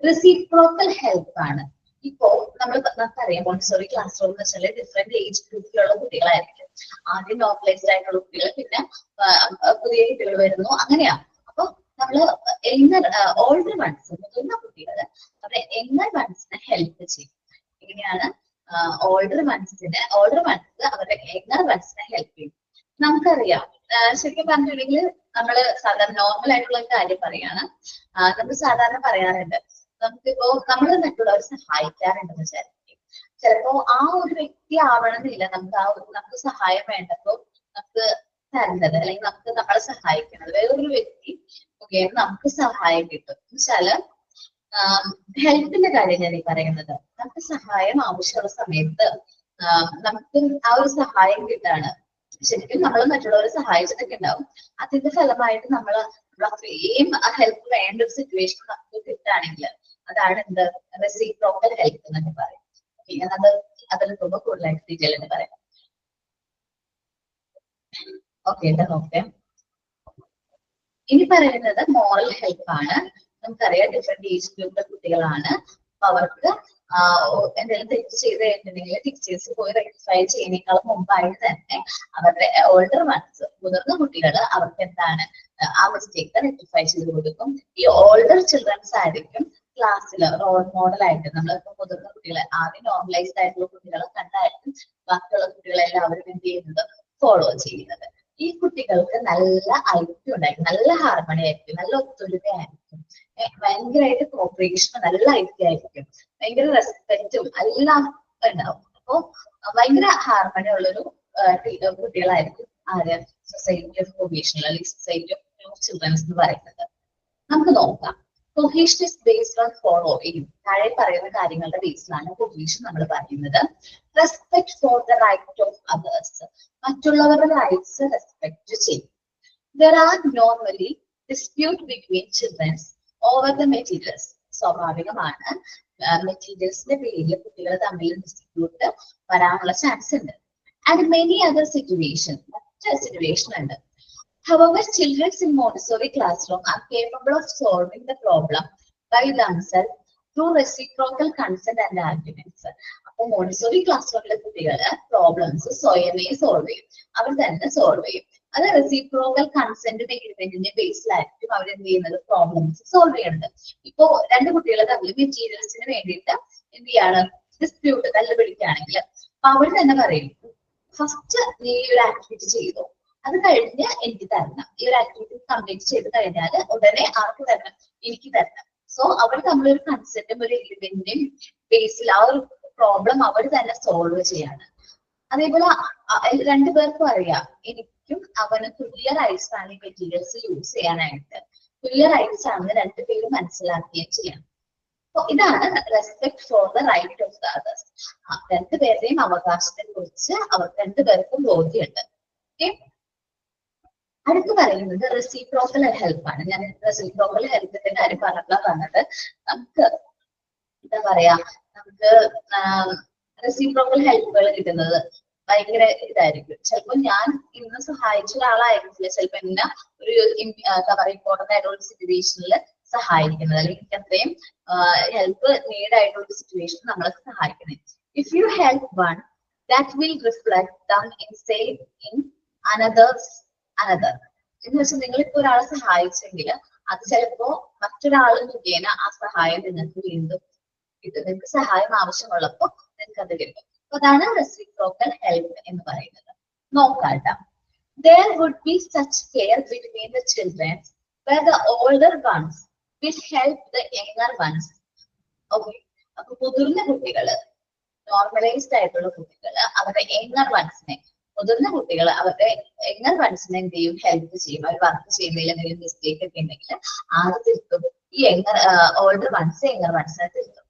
റെസിപ്രോക്കൽ ഹെൽപ്പ് ആണ്. ഇപ്പോ നമുക്കറിയാം മോണ്ടിസോറി ക്ലാസ് റൂം എന്ന് വെച്ചാൽ ഡിഫറെന്റ് ഏജ് ഗ്രൂപ്പിലുള്ള കുട്ടികളായിരിക്കും. ആദ്യം നോർമലൈസ്ഡ് ആയിട്ടുള്ള കുട്ടികൾ, പിന്നെ പുതിയ കുട്ടികൾ വരുന്നു, അങ്ങനെയാ. അപ്പൊ നമ്മള് ഓൾഡർ വൺസ്, മുതിർന്ന കുട്ടികൾ അവരെ യങ്ങർ വൺസിനെ ഹെൽപ്പ് ചെയ്യും. എങ്ങനെയാണ്? ഓൾഡർ വൺസ് അവരുടെ യങ്ങർ വൺസിനെ ഹെൽപ്പ് ചെയ്യും. നമുക്കറിയാം, ശരിക്കും പറഞ്ഞിട്ടുണ്ടെങ്കിൽ നമ്മള് സാധാരണ നോർമൽ ആയിട്ടുള്ള കാര്യം പറയാണ്. നമ്മൾ സാധാരണ പറയാറുണ്ട്, നമുക്കിപ്പോ നമ്മൾ മറ്റുള്ളവരെ സഹായിക്കാറുണ്ടെന്ന് വിചാരിക്കും. ചിലപ്പോ ആ ഒരു വ്യക്തി ആവണമെന്നില്ല നമുക്ക് സഹായം വേണ്ടപ്പോ നമുക്ക് തരുന്നത്, അല്ലെങ്കിൽ നമുക്ക് നമ്മളെ സഹായിക്കുന്നത് വേറൊരു വ്യക്തി മുഖേന നമുക്ക് സഹായം കിട്ടും. എന്നുവെച്ചാല് ഹെൽപ്പിന്റെ കാര്യം ഞാൻ ഈ പറയുന്നത്, നമുക്ക് സഹായം ആവശ്യമുള്ള സമയത്ത് നമുക്ക് ആ ഒരു സഹായം കിട്ടാണ്. ശരിക്കും നമ്മൾ മറ്റുള്ളവരെ സഹായിച്ചിട്ടൊക്കെ ഉണ്ടാവും. അതിന്റെ ഫലമായിട്ട് നമ്മൾ അത്രയും ഹെൽപ്പ് വേണ്ട ഒരു സിറ്റുവേഷൻ നമുക്ക് കിട്ടുകയാണെങ്കിൽ അതാണ് എന്ത് റെസിപ്രോക്കൽ ഹെൽപ്പ് എന്നൊക്കെ പറയും. അതിൽ പോകുമ്പോൾ കൂടുതലായിട്ട് ഡീറ്റെയിൽ എന്ന് പറയാം. ഓക്കെ, നോക്കാം. ഇനി പറയുന്നത് മോറൽ ഹെൽപ്പ് ആണ്. നമുക്കറിയാം ഡിഫറെന്റ് ഏജ് ഗ്രൂപ്പിലെ കുട്ടികളാണ്. അപ്പൊ അവർക്ക് എന്തെങ്കിലും തെറ്റ് ചെയ്ത് കഴിഞ്ഞിട്ടുണ്ടെങ്കിൽ ടീച്ചേഴ്സ് പോയി റെക്ടിഫൈ ചെയ്യുന്നതിനേക്കാളും മുമ്പായിട്ട് തന്നെ അവരുടെ ഓൾഡർ വൺസ്, മുതിർന്ന കുട്ടികൾ അവർക്ക് എന്താണ് ആ മിസ്റ്റേക്ക് റെക്ടിഫൈ ചെയ്ത് കൊടുക്കും. ഈ ഓൾഡർ ചിൽഡ്രൻസ് ആയിരിക്കും ക്ലാസ്സിൽ റോൾ മോഡൽ ആയിട്ട്. നമ്മളിപ്പോ മുതിർന്ന കുട്ടികളെ ആദ്യം നോർമലൈസ്ഡ് ആയിട്ടുള്ള കുട്ടികളെ കണ്ടായിരിക്കും ബാക്കിയുള്ള കുട്ടികളെല്ലാവരും എന്ത് ചെയ്യുന്നത്, ഫോളോ ചെയ്യുന്നത്. ഈ കുട്ടികൾക്ക് നല്ല ഐക്യം ഉണ്ടായിരിക്കും, നല്ല ഹാർമണി ആയിരിക്കും, നല്ല ഒത്തൊരുമയായിരിക്കും. ഭയങ്കരമായിട്ട് കോപ്പറേഷൻ നല്ലതായിരിക്കും, ഭയങ്കര റെസ്പെക്റ്റും എല്ലാം ഉണ്ടാവും. അപ്പൊ ഭയങ്കര ഹാർമണി ഉള്ളൊരു കുട്ടികളായിരിക്കും ആര് സൊസൈറ്റി ഓഫ് കൊഹീഷൻ അല്ലെങ്കിൽ സൊസൈറ്റി ഓഫ് ചിൽഡ്രൻസ് എന്ന് പറയുന്നത്. നമുക്ക് നോക്കാം. Cohesion is based on following. താഴെ പറയുന്ന കാര്യങ്ങളുടെ ബേസിലാണ് കൊഹീഷൻ നമ്മൾ പറയുന്നത്. Respect for the right of others. മറ്റുള്ളവരുടെ റൈറ്റ്സ് റെസ്പെക്ട് ചെയ്യും. There are normally dispute between children over the materials. സ്വാഭാവികമാണ്, മെറ്റീരിയൽസിന്റെ പേരിൽ കുട്ടികൾ തമ്മിൽ ഡിസ്പ്യൂട്ട് വരാനുള്ള ചാൻസ് ഉണ്ട്. ആൻഡ് മെനി അതർ സിറ്റുവേഷൻ, മറ്റൊരു സിറ്റുവേഷൻ ഉണ്ട്. However, children in Montessori classroom are capable of solving the problem by themselves through reciprocal consent and arguments. അപ്പോൾ Montessori class റൂമിലെ കുട്ടികള് പ്രോബ്ലംസ് സ്വയമേ സോൾവ് ചെയ്യും, അവർ തന്നെ സോൾവ് ചെയ്യും. അത് റെസിപ്രോക്കൽ കൺസെന്റിന്റെ എഗ്രിമെന്റിന്റെ ബേസിലായിരിക്കും അവർ എന്ത് ചെയ്യുന്നത്, പ്രോബ്ലംസ് സോൾവ് ചെയ്യുന്നത്. ഇപ്പോ രണ്ട് കുട്ടികൾ തമ്മിൽ മെറ്റീരിയൽസിന് വേണ്ടിയിട്ട് എന്ത് ചെയ്യാണ്, ഡിസ്പ്യൂട്ട് തല്ലുപിടിക്കുകയാണെങ്കിൽ അവർ തന്നെ പറയും, ഫസ്റ്റ് നീ ഒരു ആക്ടിവിറ്റി ചെയ്തു, അത് കഴിഞ്ഞ് എനിക്ക് തരണം. ഈ ഒരു ആക്ടിവിറ്റി കംപ്ലീറ്റ് ചെയ്ത് കഴിഞ്ഞാൽ ഉടനെ ആർക്ക് തരണം, എനിക്ക് തരണം. സോ അവർ തമ്മിലൊരു കൺസെപ്റ്റും ഒരു എഗ്രിമെന്റിന്റെയും ബേസിൽ ആ ഒരു പ്രോബ്ലം അവർ തന്നെ സോൾവ് ചെയ്യാണ്. അതേപോലെ രണ്ടുപേർക്കും അറിയാം, എനിക്കും അവന് തുല്യ റൈറ്റ്സ് ആണ് ഈ മെറ്റീരിയൽസ് യൂസ് ചെയ്യാനായിട്ട്, തുല്യ റൈറ്റ്സ് ആണെന്ന് രണ്ടുപേരും മനസ്സിലാക്കുകയും ചെയ്യണം. അപ്പൊ ഇതാണ് respect for the right of the others. രണ്ടുപേരുടെയും അവകാശത്തെ കുറിച്ച് അവർക്ക് രണ്ടുപേർക്കും ബോധ്യമുണ്ട്. ഓക്കെ, അടുത്ത് പറയുന്നത് റെസിപ്രോക്കൽ ഹെൽപ്പാണ്. ഞാൻ റെസിപ്രോക്കൽ ഹെൽപ്പിന്റെ കാര്യം പറഞ്ഞത് നമുക്ക് എന്താ പറയാ, നമുക്ക് റെസിപ്രോക്കൽ ഹെൽപ്പുകൾ കിട്ടുന്നത് ഭയങ്കര ഇതായിരിക്കും. ചിലപ്പോൾ ഞാൻ ഇന്ന് സഹായിച്ച ഒരാളായിരിക്കില്ല ചിലപ്പോ എന്നെ ഒരു എന്താ പറയുക ഇമ്പോർട്ടന്റ് ആയിട്ടുള്ള ഒരു സിറ്റുവേഷനിൽ സഹായിക്കുന്നത്, അല്ലെങ്കിൽ എനിക്ക് അത്രയും ഹെൽപ്പ് നീഡ് ആയിട്ടുള്ള ഒരു സിറ്റുവേഷൻ നമ്മളെ സഹായിക്കുന്നത്. If you help one that will reflect them in save in another എന്ന് വെച്ചാൽ നിങ്ങളിപ്പോ ഒരാളെ സഹായിച്ചെങ്കിൽ അത് ചിലപ്പോ മറ്റൊരാൾ മുഖേന ആ സഹായം നിങ്ങൾക്ക് വീണ്ടും കിട്ടും. നിങ്ങൾക്ക് സഹായം ആവശ്യമുള്ളപ്പോ നിങ്ങൾക്ക് അത് കിട്ടും. അപ്പൊ അതാണ് റെസിപ്രോക്കൽ ഹെൽപ്പ് എന്ന് പറയുന്നത്. നോക്കാട്ടോ, there would be such care between the children where the older ones will help the younger ones. Okay, അപ്പൊ മുതിർന്ന കുട്ടികള്, നോർമലൈസ്ഡ് ആയിട്ടുള്ള കുട്ടികള് അവരുടെ യങ്ങർ വൺസിനെ, മുതിർന്ന കുട്ടികൾ അവരുടെ യങ്ങർ വൺസിനെ എന്ത് ചെയ്യും, ഹെൽപ്പ് ചെയ്യും. അവർ വർക്ക് ചെയ്യുന്നതിൽ എന്തെങ്കിലും മിസ്റ്റേക്ക് ഒക്കെ ഉണ്ടെങ്കിൽ അത് തിരുത്തും. ഈ ഓൾഡർ വൺസ് യങ്ങർ വൺസിനെ തിരുത്തും.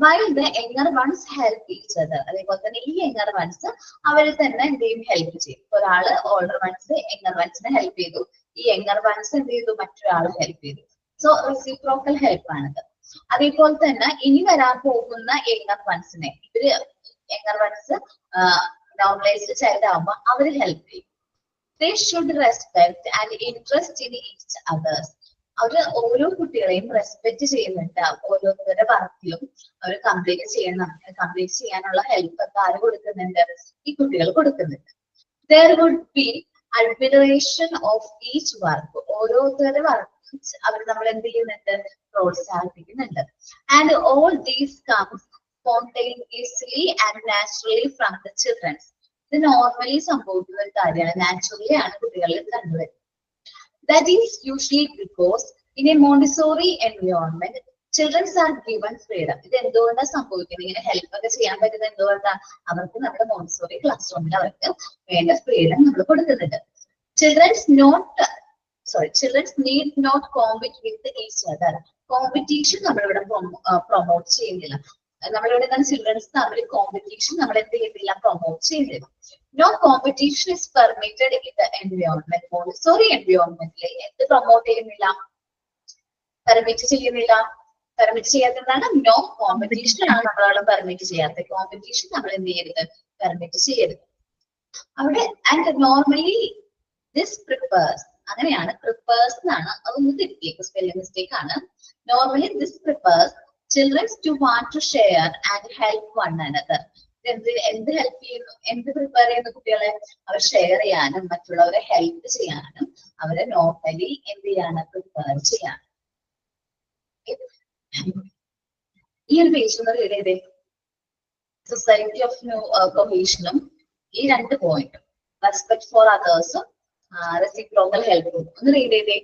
while the younger ones help each other. അതേപോലെ തന്നെ ഈ യങ്ങർ വൺസ് അവരിൽ തന്നെ എന്ത് ചെയ്യും, ഹെൽപ്പ് ചെയ്യും. ഒരാള് ഓൾഡർ വൺസ് യങ്ങർ വൺസിനെ ഹെൽപ്പ് ചെയ്തു, ഈ യങ്ങർ വൺസ് എന്ത് ചെയ്തു, മറ്റൊരാള് ഹെൽപ്പ് ചെയ്തു. സോ റെസിപ്രോക്കൽ ഹെൽപ്പ് ആണിത്. അതേപോലെ തന്നെ ഇനി വരാൻ പോകുന്ന യങ്ങർ വൺസിനെ, ഇവര് യങ്ങർ വൺസ് നോർമലൈസ്ഡ് ചൈൽഡ് ആവുമ്പോൾ അവര് ഹെൽപ്പ് ചെയ്യും. They should respect and interest in each others. അവര് ഓരോ കുട്ടികളെയും റെസ്പെക്ട് ചെയ്യുന്നുണ്ട്. ഓരോരുത്തരുടെ വർക്കിലും അവർ കംപ്ലീറ്റ് ചെയ്യാനുള്ള ഹെൽപ്പ് ഒക്കെ ആര് കൊടുക്കുന്നുണ്ട്, ഈ കുട്ടികൾ കൊടുക്കുന്നുണ്ട്. There would be admiration of each work. ഓരോരുത്തരുടെ വർക്ക് അവർ നമ്മൾ എന്ത് ചെയ്യുന്നുണ്ട്, പ്രോത്സാഹിപ്പിക്കുന്നുണ്ട്. And all these comes spontaneously and naturally from the children. ഇത് നോർമലി സംഭവിക്കുന്ന ഒരു കാര്യമാണ്, നാച്ചുറലി ആണ് കുട്ടികളിൽ കണ്ടുവരുന്നത്. That is usually because in a Montessori environment, children are given freedom. ഇത് എന്തുകൊണ്ടാണ് സംഭവിക്കുന്നത്, ഇങ്ങനെ ഹെൽപ്പ് ഒക്കെ ചെയ്യാൻ പറ്റുന്നത് എന്തുകൊണ്ടാണ്, അവർക്ക് നമ്മുടെ മോണ്ടിസോറി ക്ലാസ് റൂമിൽ അവർക്ക് വേണ്ട ഫ്രീഡം നമ്മൾ കൊടുക്കുന്നുണ്ട്. Children need not compete with each other. Competition നമ്മളിവിടെ പ്രൊമോട്ട് ചെയ്യുന്നില്ല. നമ്മളിവിടെ ചിൽഡ്രൻസ് തമ്മിൽ കോമ്പറ്റീഷൻ നമ്മൾ എന്ത് ചെയ്യുന്നില്ല, പ്രൊമോട്ട് ചെയ്യുന്നില്ല. No competition is permitted in the environment. Montessori environmental എന്ത് പ്രൊമോട്ട് ചെയ്യുന്നില്ല, പെർമിറ്റ് ചെയ്യുന്നില്ല. പെർമിറ്റ് ചെയ്യാത്തതാണ് നോ കോമ്പറ്റീഷൻ ആണ് നമ്മളവിടെ പെർമിറ്റ് ചെയ്യാത്തത്. കോമ്പറ്റീഷൻ നമ്മൾ എന്ത് ചെയ്യരുത്, പെർമിറ്റ് ചെയ്യരുത് അവിടെ. ആൻഡ് നോർമലി ദിസ് പ്രിപ്പേഴ്സ്, അങ്ങനെയാണ് പ്രിപ്പേഴ്സ് എന്നാണ്, അതൊന്ന് തിരിക്കുക, സ്പെല്ലിംഗ് മിസ്റ്റേക്ക് ആണ്. Normally this prepares children to want to share and help one another. എന്ത് ഹെൽപ്പ് ചെയ്യുന്നു, എന്ത് പ്രിപ്പയർ ചെയ്യുന്ന കുട്ടികളെ, അവർ ഷെയർ ചെയ്യാനും മറ്റുള്ളവരെ ഹെൽപ്പ് ചെയ്യാനും അവരെ നോർമലി എന്ത് ചെയ്യാണ്, പ്രിപ്പയർ ചെയ്യാണ്. ഈ ഒരു പേജ് ഒന്ന് റീഡ് ചെയ്തേ. സൊസൈറ്റി ഓഫ് കൊഹീഷനും ഈ രണ്ട് പോയിന്റും, റെസ്പെക്ട് ഫോർ അതേഴ്സും റെസിപ്രോക്കൽ ഹെൽപ്പും ഒന്ന് റീഡ് ചെയ്തേ.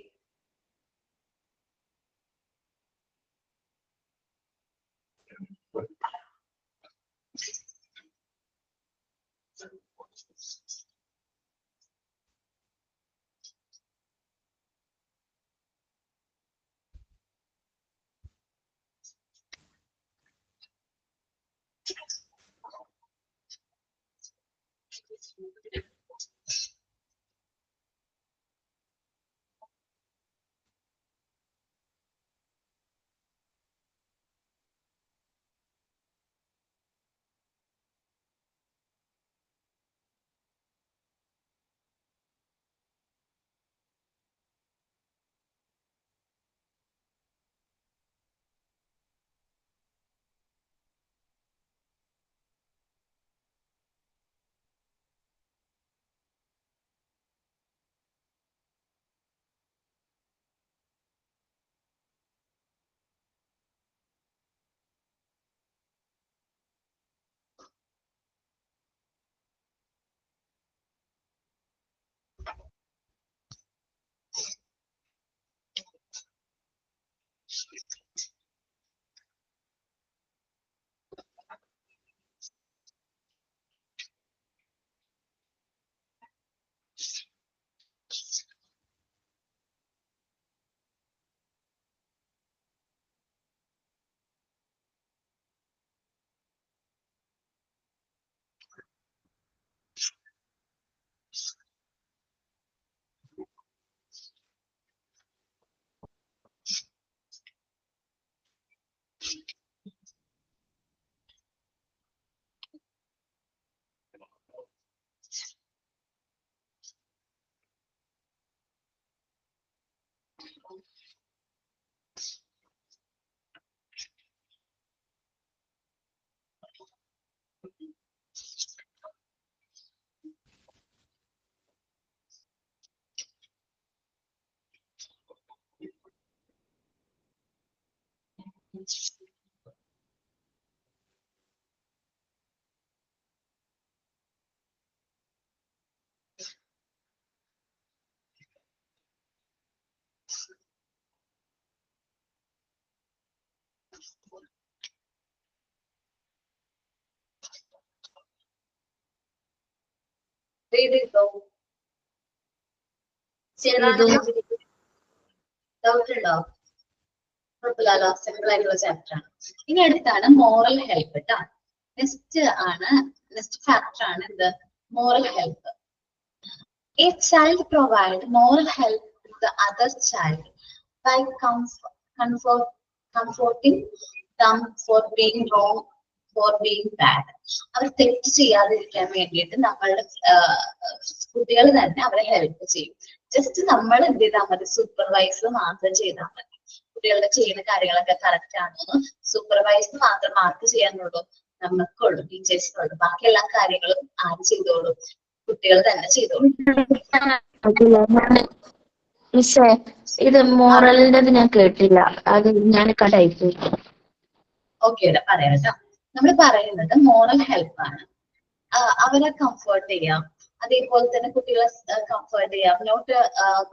ഡൗട്ട് ഉണ്ടോ? കുഴപ്പമില്ലല്ലോ, സിമ്പിൾ ആയിട്ടുള്ള ചാപ്റ്റർ ആണ്. ഇനി അടുത്താണ് മോറൽ ഹെൽപ്പ് കേട്ടോ. നെക്സ്റ്റ് ഫാക്ടർ ആണ് എന്ത്? Moral help. A child provide moral help to the other child by comforting them for being wrong, for being bad. അവർ തെറ്റ് ചെയ്യാതിരിക്കാൻ വേണ്ടിയിട്ട് നമ്മളുടെ കുട്ടികൾ തന്നെ അവരെ ഹെൽപ്പ് ചെയ്യും. ജസ്റ്റ് നമ്മൾ എന്ത് ചെയ്താൽ മതി? സൂപ്പർവൈസ് മാത്രം ചെയ്താൽ മതി. കുട്ടികളുടെ ചെയ്യുന്ന കാര്യങ്ങളൊക്കെ കറക്റ്റ് ആണെന്ന് സൂപ്പർവൈസ് മാത്രം മാർക്ക് ചെയ്യാനുള്ളൂ നമുക്കുള്ളൂ, ടീച്ചേഴ്സിനുള്ളൂ. ബാക്കി എല്ലാ കാര്യങ്ങളും ആര് ചെയ്തോളൂ? കുട്ടികൾ തന്നെ ചെയ്തോളൂ. മിസ്സേ, ഇത് മോറലിന്റെ ഞാൻ കേട്ടില്ല, അത് ഞാൻ കണ്ടായി. ഓക്കെ, പറയാം കേട്ടോ. നമ്മൾ പറയുന്നത് മോറൽ ഹെൽപ്പ് ആണ്. അവരെ കംഫർട്ട് ചെയ്യാം, അതേപോലെ തന്നെ കുട്ടികളെ കംഫർട്ട് ചെയ്യാം. Not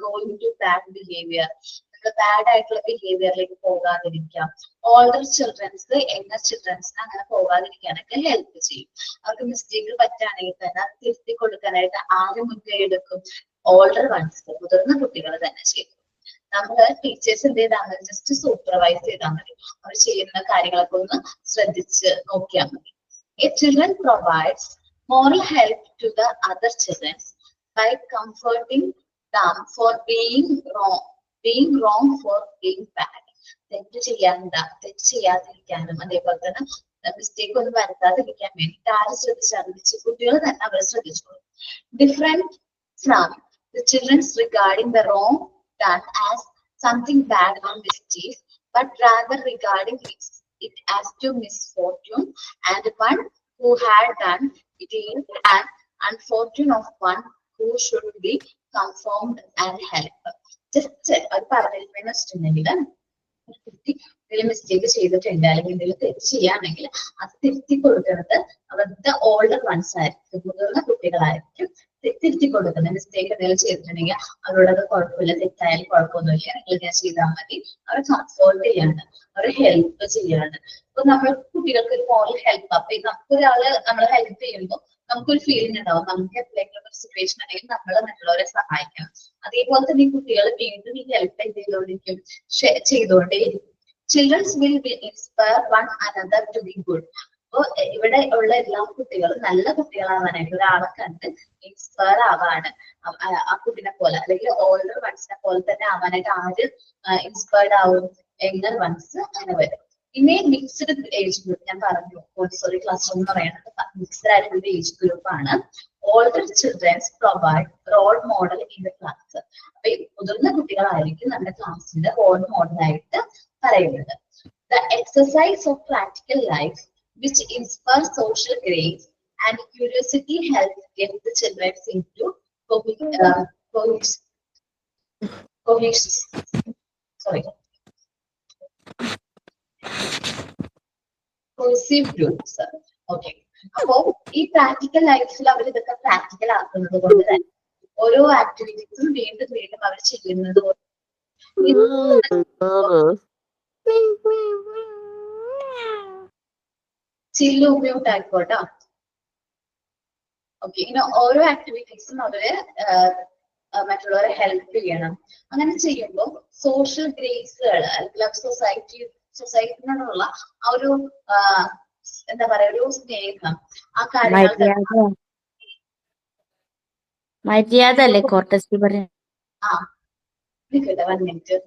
going to bad behaviour, bad ആയിട്ടുള്ള ബിഹേവിയറിലേക്ക് പോകാതിരിക്കാം. ഓൾഡർ ചിൽഡ്രൻസ് യങ്ങർ ചിൽഡ്രൻസിന് അങ്ങനെ പോകാതിരിക്കാനൊക്കെ ഹെൽപ്പ് ചെയ്യും. അവർക്ക് മിസ്റ്റേക്ക് പറ്റുകയാണെങ്കിൽ തന്നെ അത് തിരുത്തി കൊടുക്കാനായിട്ട് ആര് മുൻകൈ എടുക്കും? ഓൾഡർ വൺസ്, മുതിർന്ന കുട്ടികൾ തന്നെ ചെയ്യും. നമ്മള് ടീച്ചേഴ്സ് എന്ത് ചെയ്താൽ മതി? ജസ്റ്റ് സൂപ്പർവൈസ് ചെയ്താൽ മതി. അവർ ചെയ്യുന്ന കാര്യങ്ങളൊക്കെ ഒന്ന് ശ്രദ്ധിച്ച് നോക്കിയാൽ മതി. A children provides moral help to the other children by comforting them for being wrong for being bad. തെറ്റ് ചെയ്യാതിരിക്കാനും അതേപോലെ തന്നെ മിസ്റ്റേക്ക് ഒന്നും വരുത്താതിരിക്കാൻ വേണ്ടിയിട്ട് ആര് ശ്രദ്ധിച്ച് കുട്ടികൾ തന്നെ അവരെ ശ്രദ്ധിച്ചോളൂ. Different from the children regarding the wrong done as something bad or mischief, but rather regarding it as to misfortune, and one who had done it is an unfortune of one who should be confirmed and helped. Just അത് പറഞ്ഞിരിക്കുന്ന വെച്ചിട്ടുണ്ടെങ്കിൽ എന്തെങ്കിലും mistake ചെയ്തിട്ടുണ്ട് അല്ലെങ്കിൽ എന്തെങ്കിലും തെറ്റ് ചെയ്യുകയാണെങ്കിൽ അത് തിരുത്തി കൊടുക്കുന്നത് അവരുടെ ഓൾഡർ വൺസ് ആയിരിക്കും, മുതിർന്ന കുട്ടികളായിരിക്കും തിരുത്തി കൊടുക്കുന്നത്. മിസ്റ്റേക്ക് എന്തെങ്കിലും ചെയ്തിട്ടുണ്ടെങ്കിൽ അവരോടത് കുഴപ്പമില്ല, തെറ്റായാലും കുഴപ്പമൊന്നുമില്ല, നിങ്ങൾ ഞാൻ ചെയ്താൽ മതി, അവരെ കംഫോർട്ട് ചെയ്യാണ്, അവരെ ഹെൽപ്പ് ചെയ്യാണ്. അപ്പൊ നമ്മൾ കുട്ടികൾക്ക് ഒരു മോറൽ ഹെൽപ്പ്, അപ്പൊ നമുക്കൊരാള് നമ്മളെ ഹെൽപ്പ് ചെയ്യുമ്പോൾ നമുക്കൊരു ഫീലിംഗ് ഉണ്ടാവും, നമുക്ക് എപ്പോഴെങ്കിലും ഒരു സിറ്റുവേഷൻ ആണെങ്കിൽ നമ്മൾ മറ്റുള്ളവരെ സഹായിക്കണം. അതേപോലെ തന്നെ ഈ കുട്ടികൾ വീണ്ടും ഈ help ചെയ്തുകൊണ്ടേയിരിക്കും. Children will be inspire one another to be good. അപ്പൊ ഇവിടെ ഉള്ള എല്ലാ കുട്ടികളും നല്ല കുട്ടികളാവാനായിട്ട് ഒരാളെ കണ്ട് ഇൻസ്പയർ ആവാണ്. ആ കുട്ടിനെ പോലെ അല്ലെങ്കിൽ ഓൾഡർ വൺസിനെ പോലെ തന്നെ ആവാനായിട്ട് ആര് ഇൻസ്പയർഡ് ആവും? യങ്ങർ വൺസ് അങ്ങനെ വരും. പിന്നെ മിക്സ്ഡ് ഏജ് ഗ്രൂപ്പ് ഞാൻ പറഞ്ഞു, മോണ്ടിസോറി ക്ലാസ് റൂം എന്ന് പറയുന്നത് മിക്സ്ഡ് ആയിട്ടുള്ള ഏജ് ഗ്രൂപ്പ് ആണ്. Older childrens provide role model in the class. അപ്പൊ ഈ മുതിർന്ന കുട്ടികളായിരിക്കും നമ്മുടെ ക്ലാസ്സിന്റെ റോൾ മോഡലായിട്ട് പറയുന്നത്. The exercise of practical life which inspires social grace and curiosity help get the children into cohesive groups. Okay. അപ്പോ ഈ പ്രാക്ടിക്കൽ ലൈഫിൽ അവർ ഇതൊക്കെ പ്രാക്ടിക്കൽ ആക്കുന്നത് കൊണ്ട് തന്നെ ഓരോ ആക്ടിവിറ്റീസും വീണ്ടും വീണ്ടും അവർ ചെയ്യുന്നത് ചില്ല് ഉപയോഗം ആയിക്കോട്ടെ. ഓക്കെ, ഇങ്ങനെ ഓരോ ആക്ടിവിറ്റീസും അവര് മറ്റുള്ളവരെ ഹെൽപ്പ് ചെയ്യണം. അങ്ങനെ ചെയ്യുമ്പോൾ സോഷ്യൽ ഗ്രേസുകൾ അല്ലെങ്കിൽ സൊസൈറ്റിനോടുള്ള ആ ഒരു എന്താ പറയാ ഒരു സ്നേഹം, ആ കാര്യങ്ങൾക്ക് മര്യാദ അല്ലേ കോർട്ടസി പറയാൻ? ആ നിൽക്കട്ടെ 1 മിനിറ്റ്.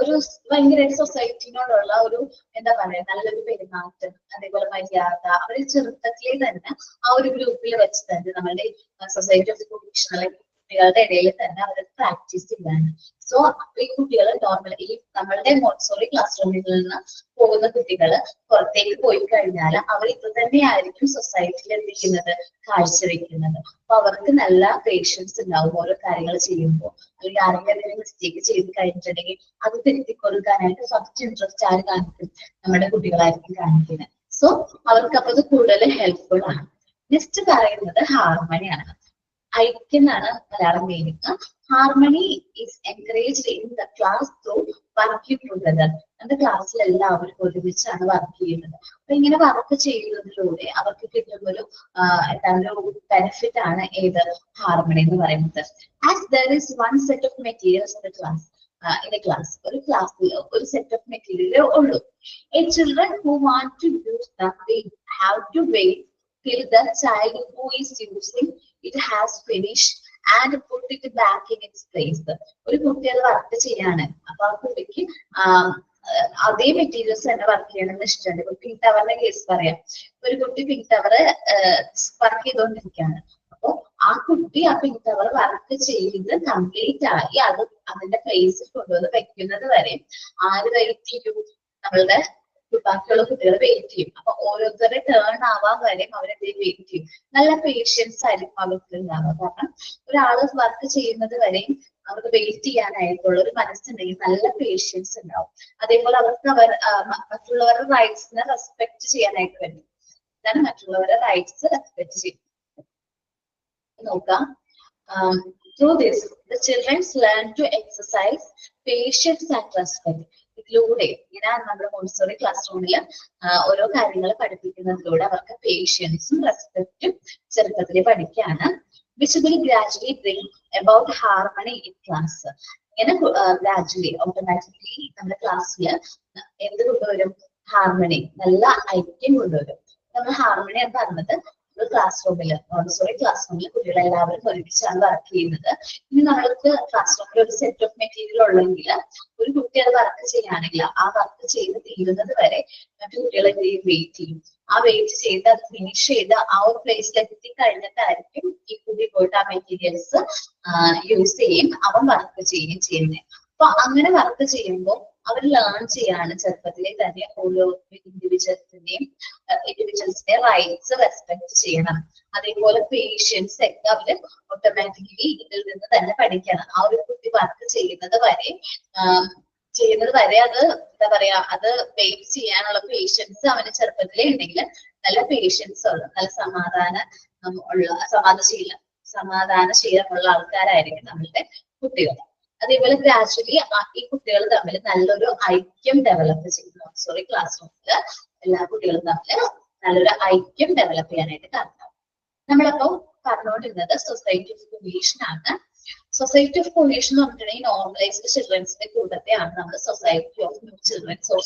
ഒരു ഭയങ്കരമായിട്ട് സൊസൈറ്റിനോടുള്ള ഒരു എന്താ പറയാ നല്ലൊരു പെരുമാറ്റം, അതേപോലെ മര്യാദ അവര് ചെറുപ്പത്തിലേ തന്നെ ആ ഒരു ഗ്രൂപ്പിൽ വെച്ച് തന്നെ നമ്മളുടെ സൊസൈറ്റി ഓഫ് പ്രൊഫഷണൽ കുട്ടികളുടെ ഇടയിൽ തന്നെ അവർ പ്രാക്ടീസ് ചെയ്യാണ്. സോ ഈ കുട്ടികൾ നോർമൽ ഈ നമ്മളുടെ മോണ്ടിസോറി ക്ലാസ് റൂമിൽ നിന്ന് പോകുന്ന കുട്ടികൾ പുറത്തേക്ക് പോയി കഴിഞ്ഞാൽ അവർ ഇത് തന്നെയായിരിക്കും സൊസൈറ്റിയിൽ എത്തിക്കുന്നത്, കാഴ്ചവെക്കുന്നത്. അപ്പൊ അവർക്ക് നല്ല പേഷ്യൻസ് ഉണ്ടാവും ഓരോ കാര്യങ്ങൾ ചെയ്യുമ്പോൾ. അല്ലെങ്കിൽ ആരെങ്കിലും മിസ്റ്റേക്ക് ചെയ്ത് കഴിഞ്ഞിട്ടുണ്ടെങ്കിൽ അത് തിരുത്തിക്കൊടുക്കാനായിട്ട് ഫസ്റ്റ് ഇൻട്രസ്റ്റ് ആര് കാണിക്കും? നമ്മുടെ കുട്ടികളായിരിക്കും കാണിക്കുന്നത്. സോ അവർക്ക് അപ്പൊ അത് കൂടുതൽ ഹെൽപ്ഫുൾ ആണ്. നെക്സ്റ്റ് പറയുന്നത് ഹാർമണിയാണ്. ഐക്യം എന്നാണ് Malayalam meaning. Harmony is encouraged in the class through working together. നമ്മുടെ ക്ലാസ്സിൽ എല്ലാവരും ഒരുമിച്ചാണ് വർക്ക് ചെയ്യുന്നത്. അപ്പൊ ഇങ്ങനെ വർക്ക് ചെയ്യുന്നതിലൂടെ അവർക്ക് കിട്ടുന്ന ഒരു എന്താണ് ഒരു ബെനിഫിറ്റ് ആണ് ഏത് ഹാർമണി എന്ന് പറയുന്നത്. As there is one set of materials in the class ഒരു ക്ലാസ്സിൽ ഒരു സെറ്റ് ഓഫ് മെറ്റീരിയലേ ഉള്ളൂ. A children who want to use that they have to wait till the child who is using it has finished and put it back in its place. ഒരു കുട്ടി അത് work ചെയ്യാണ്. അപ്പൊ ആ കുട്ടിക്ക് അതേ മെറ്റീരിയൽസ് തന്നെ വർക്ക് ചെയ്യണമെന്ന് ഇഷ്ടമുണ്ട്. ഇപ്പൊ പിങ്ക് ടവറിന്റെ കേസ് പറയാം. ഒരു കുട്ടി പിങ്ക് ടവർ വർക്ക് ചെയ്തുകൊണ്ടിരിക്കുകയാണ്. അപ്പൊ ആ കുട്ടി ആ പിങ്ക് ടവർ വർക്ക് ചെയ്ത് കംപ്ലീറ്റ് ആയി അത് അതിന്റെ പ്ലേസിൽ കൊണ്ടുവന്ന് വെക്കുന്നത് വരെ ആര് വെയിറ്റ് ചെയ്യും? നമ്മളുടെ ബാക്കിയുള്ള കുട്ടികൾ വെയിറ്റ് ചെയ്യും. അപ്പൊ ഓരോരുത്തരുടെ ടേൺ ആവാൻ വരെയും അവരെന്ത് വെയിറ്റ് ചെയ്യും. നല്ല പേഷ്യൻസ് ആയിരിക്കും അവർക്ക് ഉണ്ടാവുക. കാരണം ഒരാള് വർക്ക് ചെയ്യുന്നത് വരെയും അവർക്ക് വെയിറ്റ് ചെയ്യാനായിട്ടുള്ള ഒരു മനസ്സുണ്ടെങ്കിൽ നല്ല പേഷ്യൻസ് ഉണ്ടാവും. അതേപോലെ അവർക്ക് മറ്റുള്ളവരുടെ റൈറ്റ്സിനെ റെസ്പെക്ട് ചെയ്യാനായിട്ട് പറ്റും. ഇതാണ് മറ്റുള്ളവരുടെ റൈറ്റ്സ് റെസ്പെക്ട് ചെയ്യുന്നത്. നോക്കാം. Through this, the children learn to exercise patience and respect. ഇതിലൂടെ ഇങ്ങനെ നമ്മുടെ മോണ്ടിസോറി ക്ലാസ് റൂമിൽ ഓരോ കാര്യങ്ങൾ പഠിപ്പിക്കുന്നതിലൂടെ അവർക്ക് പേഷ്യൻസും റെസ്പെക്റ്റും ചെറുപ്പത്തിൽ പഠിക്കാണ്. which will gradually bring about harmony in class. ഇങ്ങനെ ഗ്രാജുവലി ഓട്ടോമാറ്റിക്കലി നമ്മുടെ ക്ലാസ്സിൽ എന്ത് കൊണ്ടുവരും? ഹാർമണി, നല്ല ഐക്യം കൊണ്ടുവരും. നമ്മൾ ഹാർമണി എന്ന് പറഞ്ഞത് ക്ലാസ് റൂമിൽ മോണ്ടിസോറി ക്ലാസ് റൂമിൽ കുട്ടികളെല്ലാവരും ഒരുമിച്ചാണ് വർക്ക് ചെയ്യുന്നത്. ഇനി നമ്മൾക്ക് ക്ലാസ് റൂമിൽ ഒരു സെറ്റ് ഓഫ് മെറ്റീരിയൽ ഉള്ളെങ്കിൽ ഒരു കുട്ടി അത് വർക്ക് ചെയ്യുകയാണെങ്കിൽ ആ വർക്ക് ചെയ്ത് തീരുന്നത് വരെ മറ്റു കുട്ടികൾ വെയിറ്റ് ചെയ്യും. ആ വെയിറ്റ് ചെയ്ത് അത് ഫിനിഷ് ചെയ്ത് ആ ഒരു പ്ലേസിൽ എത്തി കഴിഞ്ഞിട്ടായിരിക്കും ഈ കുട്ടി പോയിട്ട് ആ മെറ്റീരിയൽസ് യൂസ് ചെയ്യും, അവൻ വർക്ക് ചെയ്യുകയും ചെയ്യുന്നത്. അപ്പൊ അങ്ങനെ വർക്ക് ചെയ്യുമ്പോൾ അവർ ലേൺ ചെയ്യാണ് ചെറുപ്പത്തിലെ തന്നെ ഓരോ ഇൻഡിവിജ്വൽസിന്റെ റൈറ്റ്സ് റെസ്പെക്ട് ചെയ്യണം. അതേപോലെ പേഷ്യൻസ് ഒക്കെ അവര് ഓട്ടോമാറ്റിക്കലി ഇതിൽ നിന്ന് തന്നെ പഠിക്കണം. ആ ഒരു കുട്ടി വർക്ക് ചെയ്യുന്നത് വരെ അത് എന്താ പറയാ അത് വെയിറ്റ് ചെയ്യാനുള്ള പേഷ്യൻസ് അവന് ചെറുപ്പത്തിലേ ഉണ്ടെങ്കിൽ നല്ല പേഷ്യൻസ് ഉള്ള നല്ല സമാധാനശീലമുള്ള ആൾക്കാരായിരിക്കും നമ്മളുടെ കുട്ടികൾ. അതേപോലെ ഗ്രാജുവലി ഈ കുട്ടികൾ തമ്മിൽ നല്ലൊരു ഐക്യം ഡെവലപ്പ് ചെയ്യുന്നു. ക്ലാസ് റൂമിൽ എല്ലാ കുട്ടികളും തമ്മിൽ നല്ലൊരു ഐക്യം ഡെവലപ്പ് ചെയ്യാനായിട്ട് കാരണം. നമ്മളപ്പോ പറഞ്ഞുകൊണ്ടിരുന്നത് സൊസൈറ്റി ഓഫ് കോഹീഷൻ ആണ്. സൊസൈറ്റി ഓഫ് കൊഹേഷൻ എന്ന് പറഞ്ഞിട്ടുണ്ടെങ്കിൽ നോർമലൈസ്ഡ് ചിൽഡ്രൻസിന്റെ കൂട്ടത്തെയാണ് നമ്മൾ society of new childrens or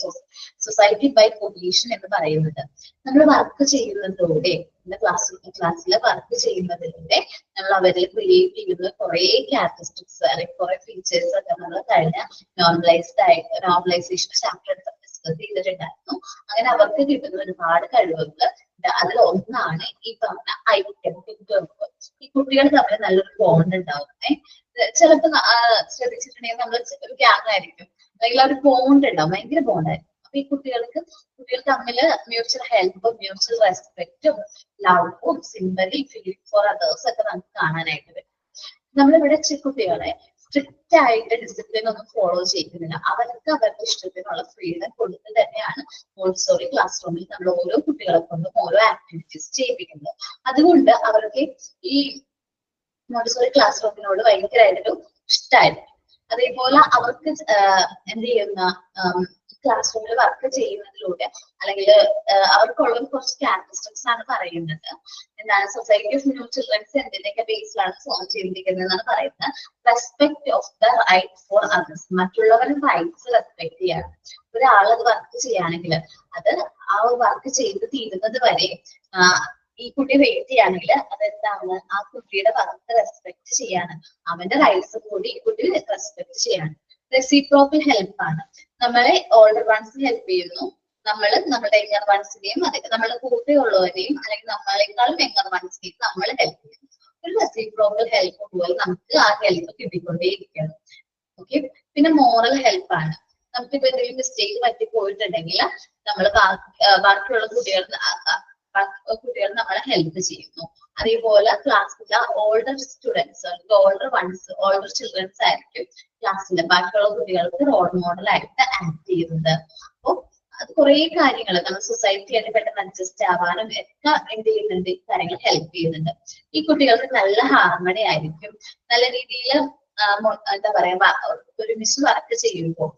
society by cohesion എന്ന് പറയുന്നത്. നമ്മൾ വർക്ക് ചെയ്യുന്നതിലൂടെ ക്ലാസ്സിൽ വർക്ക് ചെയ്യുന്നതിലൂടെ നമ്മൾ അവരിൽ ക്രിയേറ്റ് ചെയ്യുന്ന കുറെ ക്യാരക്ടറിസ്റ്റിക്സ് അല്ലെങ്കിൽ കുറെ ഫീച്ചേഴ്സ് ഒക്കെ നമ്മൾ കഴിഞ്ഞ നോർമലൈസേഷൻ ചാപ്റ്റർ ഡിസ്കസ് ചെയ്തിട്ടുണ്ടായിരുന്നു. അങ്ങനെ അവർക്ക് കിട്ടുന്ന ഒരുപാട് കഴിവുകൾ അതിൽ ഒന്നാണ് ഈ പറഞ്ഞ ഐക്യം. ഈ കുട്ടികൾ തമ്മിൽ നല്ലൊരു ബോണ്ട് ഉണ്ടാവും. ചിലപ്പോ ശ്രദ്ധിച്ചിട്ടുണ്ടെങ്കിൽ നമ്മൾ ഒരു ഗ്യാങ് ആയിരിക്കും, അല്ലെങ്കിൽ ഒരു ബോണ്ട് ഉണ്ടാവും, ഭയങ്കര ബോണ്ടായിരിക്കും. അപ്പൊ ഈ കുട്ടികൾ തമ്മിൽ മ്യൂച്വൽ ഹെൽപ്പും മ്യൂച്വൽ റെസ്പെക്റ്റും ലവും സിമ്പതി ഫീലിംഗ് ഫോർ അതേഴ്സ് ഒക്കെ നമുക്ക് കാണാനായിട്ട് പറ്റും. നമ്മളിവിടെ കുട്ടികളെ സ്ട്രിക്റ്റ് ആയിട്ട് ഡിസിപ്ലിൻ ഒന്നും ഫോളോ ചെയ്യുന്നില്ല. അവർക്ക് അവരുടെ ഇഷ്ടത്തിനുള്ള ഫ്രീഡം കൊടുത്ത് തന്നെയാണ് മോണ്ടിസോറി ക്ലാസ് റൂമിൽ നമ്മൾ ഓരോ കുട്ടികളെ കൊണ്ടും ഓരോ ആക്ടിവിറ്റീസ് ചെയ്യിപ്പിക്കുന്നത്. അതുകൊണ്ട് അവർക്ക് ഈ മോണ്ടിസോറി ക്ലാസ് റൂമിനോട് ഭയങ്കരമായിട്ടൊരു ഇഷ്ടമായിരിക്കും. അതേപോലെ അവർക്ക് എന്ത് ചെയ്യുന്ന ക്ലാസ് റൂമിൽ വർക്ക് ചെയ്യുന്നതിലൂടെ അല്ലെങ്കിൽ അവർക്കുള്ള കുറച്ച് ക്യാരക്ടറിസ്റ്റിക്സ് ആണ് പറയുന്നത്. എന്താണ് സൊസൈറ്റി ഓഫ് ന്യൂ ചിൽഡ്രൻസ് എന്തിന്റെയൊക്കെ ബേസിലാണ് ഫോം ചെയ്തിരിക്കുന്നത് എന്നാണ് പറയുന്നത്. Respect of the right for others, മറ്റുള്ളവരുടെ റൈറ്റ്സ് റെസ്പെക്ട് ചെയ്യാണ്. ഒരാളത് വർക്ക് ചെയ്യുകയാണെങ്കിൽ അത് ആ വർക്ക് ചെയ്ത് തീരുന്നത് വരെ ഈ കുട്ടി വെയിറ്റ് ചെയ്യുകയാണെങ്കിൽ അതെന്താണ് ആ കുട്ടിയുടെ വർക്ക് റെസ്പെക്ട് ചെയ്യാണ്, അവന്റെ റൈറ്റ്സ് കൂടി ഈ കുട്ടി റെസ്പെക്ട് ചെയ്യാണ്. റെസിപ്രോക്കൽ ഹെൽപ്പ് ആണ്. നമ്മളെ ഓൾഡർ വൺസ് ഹെൽപ്പ് ചെയ്യുന്നു, നമ്മൾ നമ്മുടെ യങ്ങർ വൺസിനെയും നമ്മുടെ കൂടെയുള്ളവരെയും അല്ലെങ്കിൽ നമ്മളെക്കാളും യങ്ങർ വൺസിനെയും നമ്മൾ ഹെൽപ്പ് ചെയ്യുന്നു. ഒരു റെസിപ്രോക്കൽ ഹെൽപ്പ് പോലെ നമുക്ക് ആ ഹെൽപ്പ് കിട്ടിക്കൊണ്ടേയിരിക്കണം. ഓക്കെ. പിന്നെ മോറൽ ഹെൽപ്പ് ആണ്. നമുക്കിപ്പോ എന്തെങ്കിലും മിസ്റ്റേക്ക് പറ്റി പോയിട്ടുണ്ടെങ്കിൽ നമ്മൾ ബാക്കിയുള്ള കുട്ടികൾ നമ്മളെ ഹെൽപ്പ് ചെയ്യുന്നു. അതേപോലെ ക്ലാസ്സിലെ ഓൾഡർ സ്റ്റുഡൻസ്, ഓൾഡർ ചിൽഡ്രൻസ് ആയിരിക്കും ക്ലാസ്സിലെ ബാക്കിയുള്ള കുട്ടികൾക്ക് റോൾ മോഡൽ ആയിട്ട് ആക്ട് ചെയ്യുന്നത്. അപ്പൊ അത് കുറെ കാര്യങ്ങൾ നമ്മൾ സൊസൈറ്റിയായിട്ട് പെട്ടെന്ന് അഡ്ജസ്റ്റ് ആവാനും ഒക്കെ എന്ത് ചെയ്യുന്നുണ്ട്, ഈ കാര്യങ്ങൾ ഹെൽപ്പ് ചെയ്യുന്നുണ്ട്. ഈ കുട്ടികൾക്ക് നല്ല ഹാർമണി ആയിരിക്കും. നല്ല രീതിയിൽ എന്താ പറയാ ഒരുമിച്ച് വർക്ക് ചെയ്യുമ്പോൾ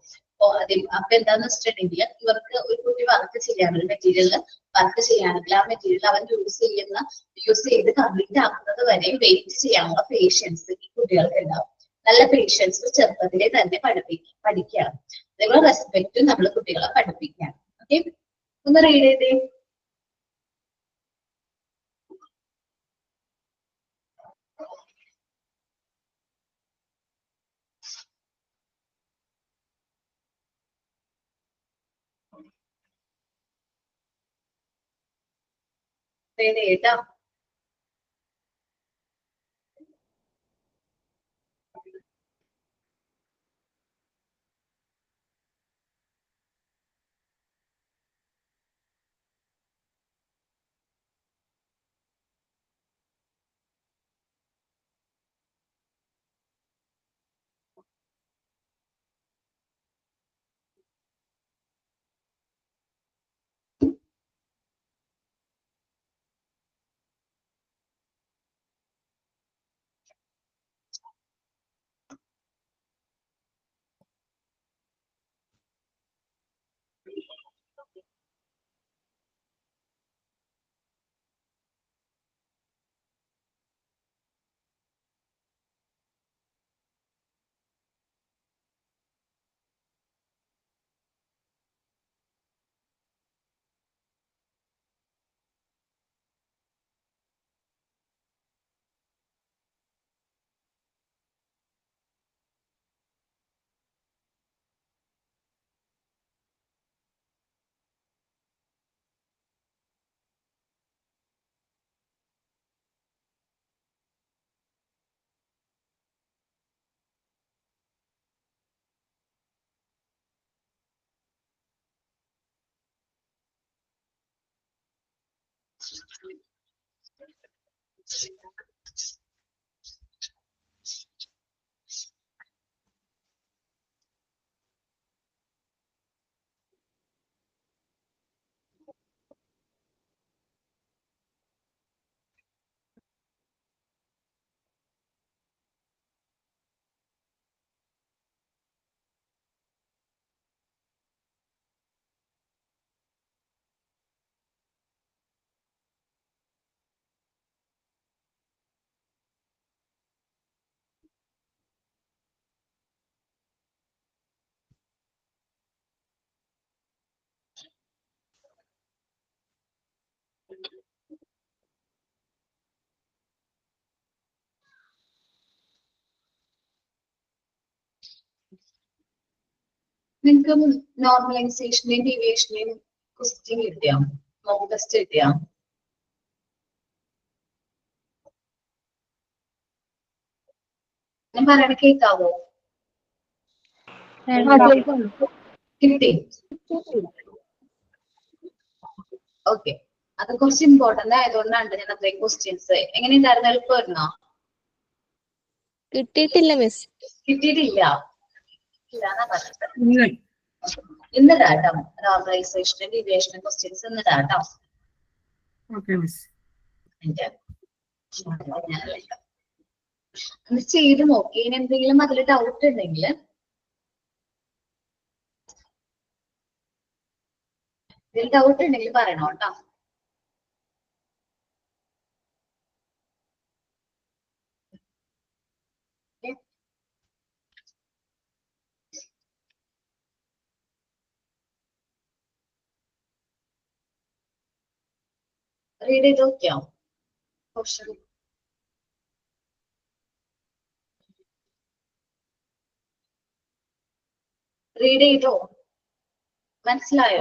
അപ്പൊ എന്താന്ന് വെച്ചിട്ടുണ്ടെങ്കിൽ ഇവർക്ക് ഒരു കുട്ടി വർക്ക് ചെയ്യാൻ ഒരു മെറ്റീരിയൽ വർക്ക് ചെയ്യാണെങ്കിൽ ആ മെറ്റീരിയൽ അവൻ യൂസ് ചെയ്ത് കംപ്ലീറ്റ് ആക്കുന്നത് വരെ വെയിറ്റ് ചെയ്യാനുള്ള പേഷ്യൻസ് ഈ കുട്ടികൾക്ക് ഉണ്ടാവും. നല്ല പേഷ്യൻസ് ചെറുപ്പത്തിലെ തന്നെ പഠിക്കുകയാണ്. അതേപോലെ റെസ്പെക്റ്റും നമ്മൾ കുട്ടികളെ പഠിപ്പിക്കുകയാണ്. ഓക്കെ, ഒന്ന് റീഡ് ചെയ്തേ. റീഡ് ചെയ്യട്ടോ. നിങ്ങൾക്ക് നോർമലൈസേഷനെയും ഡീവിയേഷനെയും ക്വസ്റ്റ്യൻ കിട്ടിയോ? മോക്ക് ടെസ്റ്റ് കിട്ടിയോ? ഞാൻ പറയണ കേൾക്കാവോ? കിട്ടി. ഓക്കെ, അത് കുറച്ച് ഇമ്പോർട്ടന്റ് ആയതുകൊണ്ടാണ് ഞാൻ അത്രയും ക്വസ്റ്റ്യൻസ്. എങ്ങനെയുണ്ടായിരുന്നു? എളുപ്പമായിരുന്നോ? കിട്ടിയിട്ടില്ല മിസ്. കിട്ടിയിട്ടില്ല ഇല്ലാന്നാ പറഞ്ഞത്. ഇന്ന് കേട്ടോ നോർമലൈസേഷനും ഡീവിയേഷനും ക്വസ്റ്റ്യൻസ് ഇന്ന് കേട്ടോ. Okay miss. ഒന്ന് ചെയ്ത് നോക്കി. ഇനി എന്തെങ്കിലും അതിൽ ഡൗട്ട് ഉണ്ടെങ്കിൽ പറയണോ കേട്ടോ. റീഡ് ചെയ്ത് നോക്കിയോ ക്വസ്റ്റ്യൻ? റീഡ് ചെയ്തോ? മനസ്സിലായോ?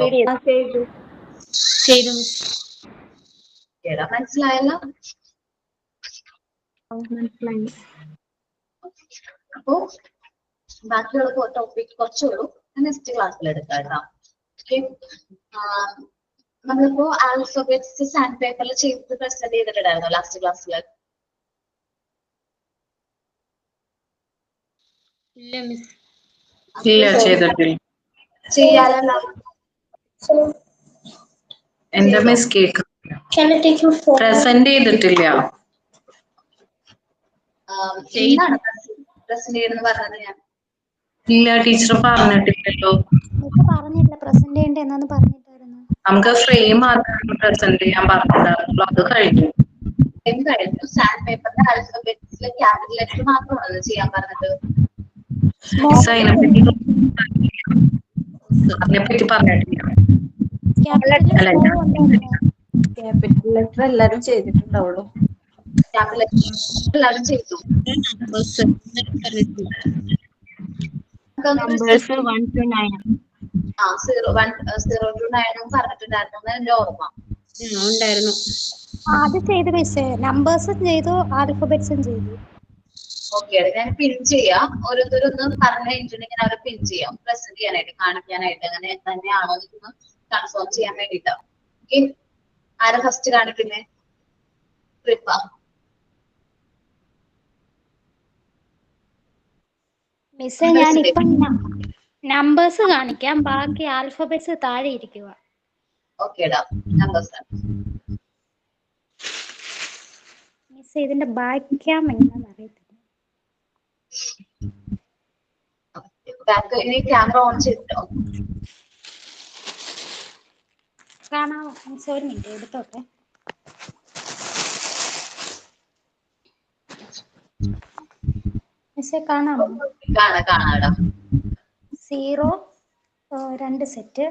ചെയ്തു കേടാ മനസ്സിലായല്ലോ. മനസ്സിലായി. അപ്പോ ബാക്കിയുള്ള ടോപ്പിക് കുറച്ചുള്ളൂ, നെക്സ്റ്റ് ക്ലാസ്സിൽ എടുക്കാം കേട്ടോ. ഓക്കെ, നമ്മളിപ്പോ ആൽഫബറ്റ്സ് സാൻഡ് പേപ്പറിൽ ചെയ്ത് പ്രസന്റ് ചെയ്തിട്ടുണ്ടായിരുന്നു ലാസ്റ്റ് ക്ലാസ്സിൽ. ഇല്ല മിസ്. ഇല്ല, ചെയ്തിട്ടില്ല. ചെയ്യാനല്ല എന്റെ മിസ് കേക്ക് പ്രസന്റ് ചെയ്തിട്ടില്ല. എന്താണ് പ്രസന്റ് ചെയ്യണമെന്ന് പറഞ്ഞത്? ഞാൻ ഇല്ല, ടീച്ചർ പറഞ്ഞിട്ടില്ലല്ലോ. പറഞ്ഞില്ല പ്രസന്റ് ചെയ്യണ്ട എന്നാന്ന് പറഞ്ഞിട്ടായിരുന്നു. നമുക്ക് ഫ്രെയിം മാത്രം പ്രസന്റ് ചെയ്യാൻ പറഞ്ഞിട്ടുണ്ടായിരുന്നുള്ളൂ, അത് കഴിഞ്ഞു. കഴിഞ്ഞു. സാൻഡ് പേപ്പറിന്റെ ആൽഫബറ്റ്സിൽ ക്യാപിറ്റൽ ലെറ്റർ മാത്രമാണല്ലോ ചെയ്യാൻ പറഞ്ഞത്. അതിനെപ്പറ്റി പറഞ്ഞിട്ടില്ല. ക്യാപിറ്റൽ ലെറ്റർ എല്ലാരും ചെയ്തിട്ടുണ്ടാവുള്ളൂ. ക്യാപിറ്റൽ ലെറ്റർ എല്ലാവരും ചെയ്തു. നമ്പേഴ്സ് 1 to 9 0 to 9 പറഞ്ഞിട്ടുണ്ടായിരുന്നു എന്റെ ഓർമ്മ ഉണ്ടായിരുന്നു. അത് ചെയ്തു മിസ്സേ. നമ്പേഴ്സും ചെയ്തു ആൽഫബറ്റ്സും ചെയ്തു. ഓക്കെ, ഞാൻ പിൻ ചെയ്യാം. ഓരോരുത്തരൊന്ന് പറഞ്ഞു കഴിഞ്ഞിട്ടുണ്ടെങ്കിൽ അവരെ പിൻ ചെയ്യാം പ്രസന്റ് ചെയ്യാനായിട്ട്, കാണിക്കാനായിട്ട്. അങ്ങനെ തന്നെയാണോ എന്ന് കൺഫേം ചെയ്യാൻ വേണ്ടിട്ടാ. ഓക്കെ, ആരാ ഫസ്റ്റ് കാണിക്കുന്നേ? കൃപ. മിസ്സേ ഞാനിപ്പം നമ്പേഴ്സ് കാണിക്കാം, ബാക്കി ആൽഫബറ്റ്സ് താഴെ ഇരിക്കുക. ഓക്കേടാ, നമ്പേഴ്സ്. മിസ്സേ ഇതിന്റെ ബാക്ക് ക്യാം എങ്ങനെയാണെന്ന് അറിയത്തില്ല. ബാക്ക് ഇനി ക്യാമറ ഓൺ ചെയ്തിട്ടോ? കാണാമോ മിസ്സേ? ഒരു മിനിറ്റ് എടുത്തോട്ടെ. മിസ്സേ കാണാമോ? കാണാടാ. 0 2 set,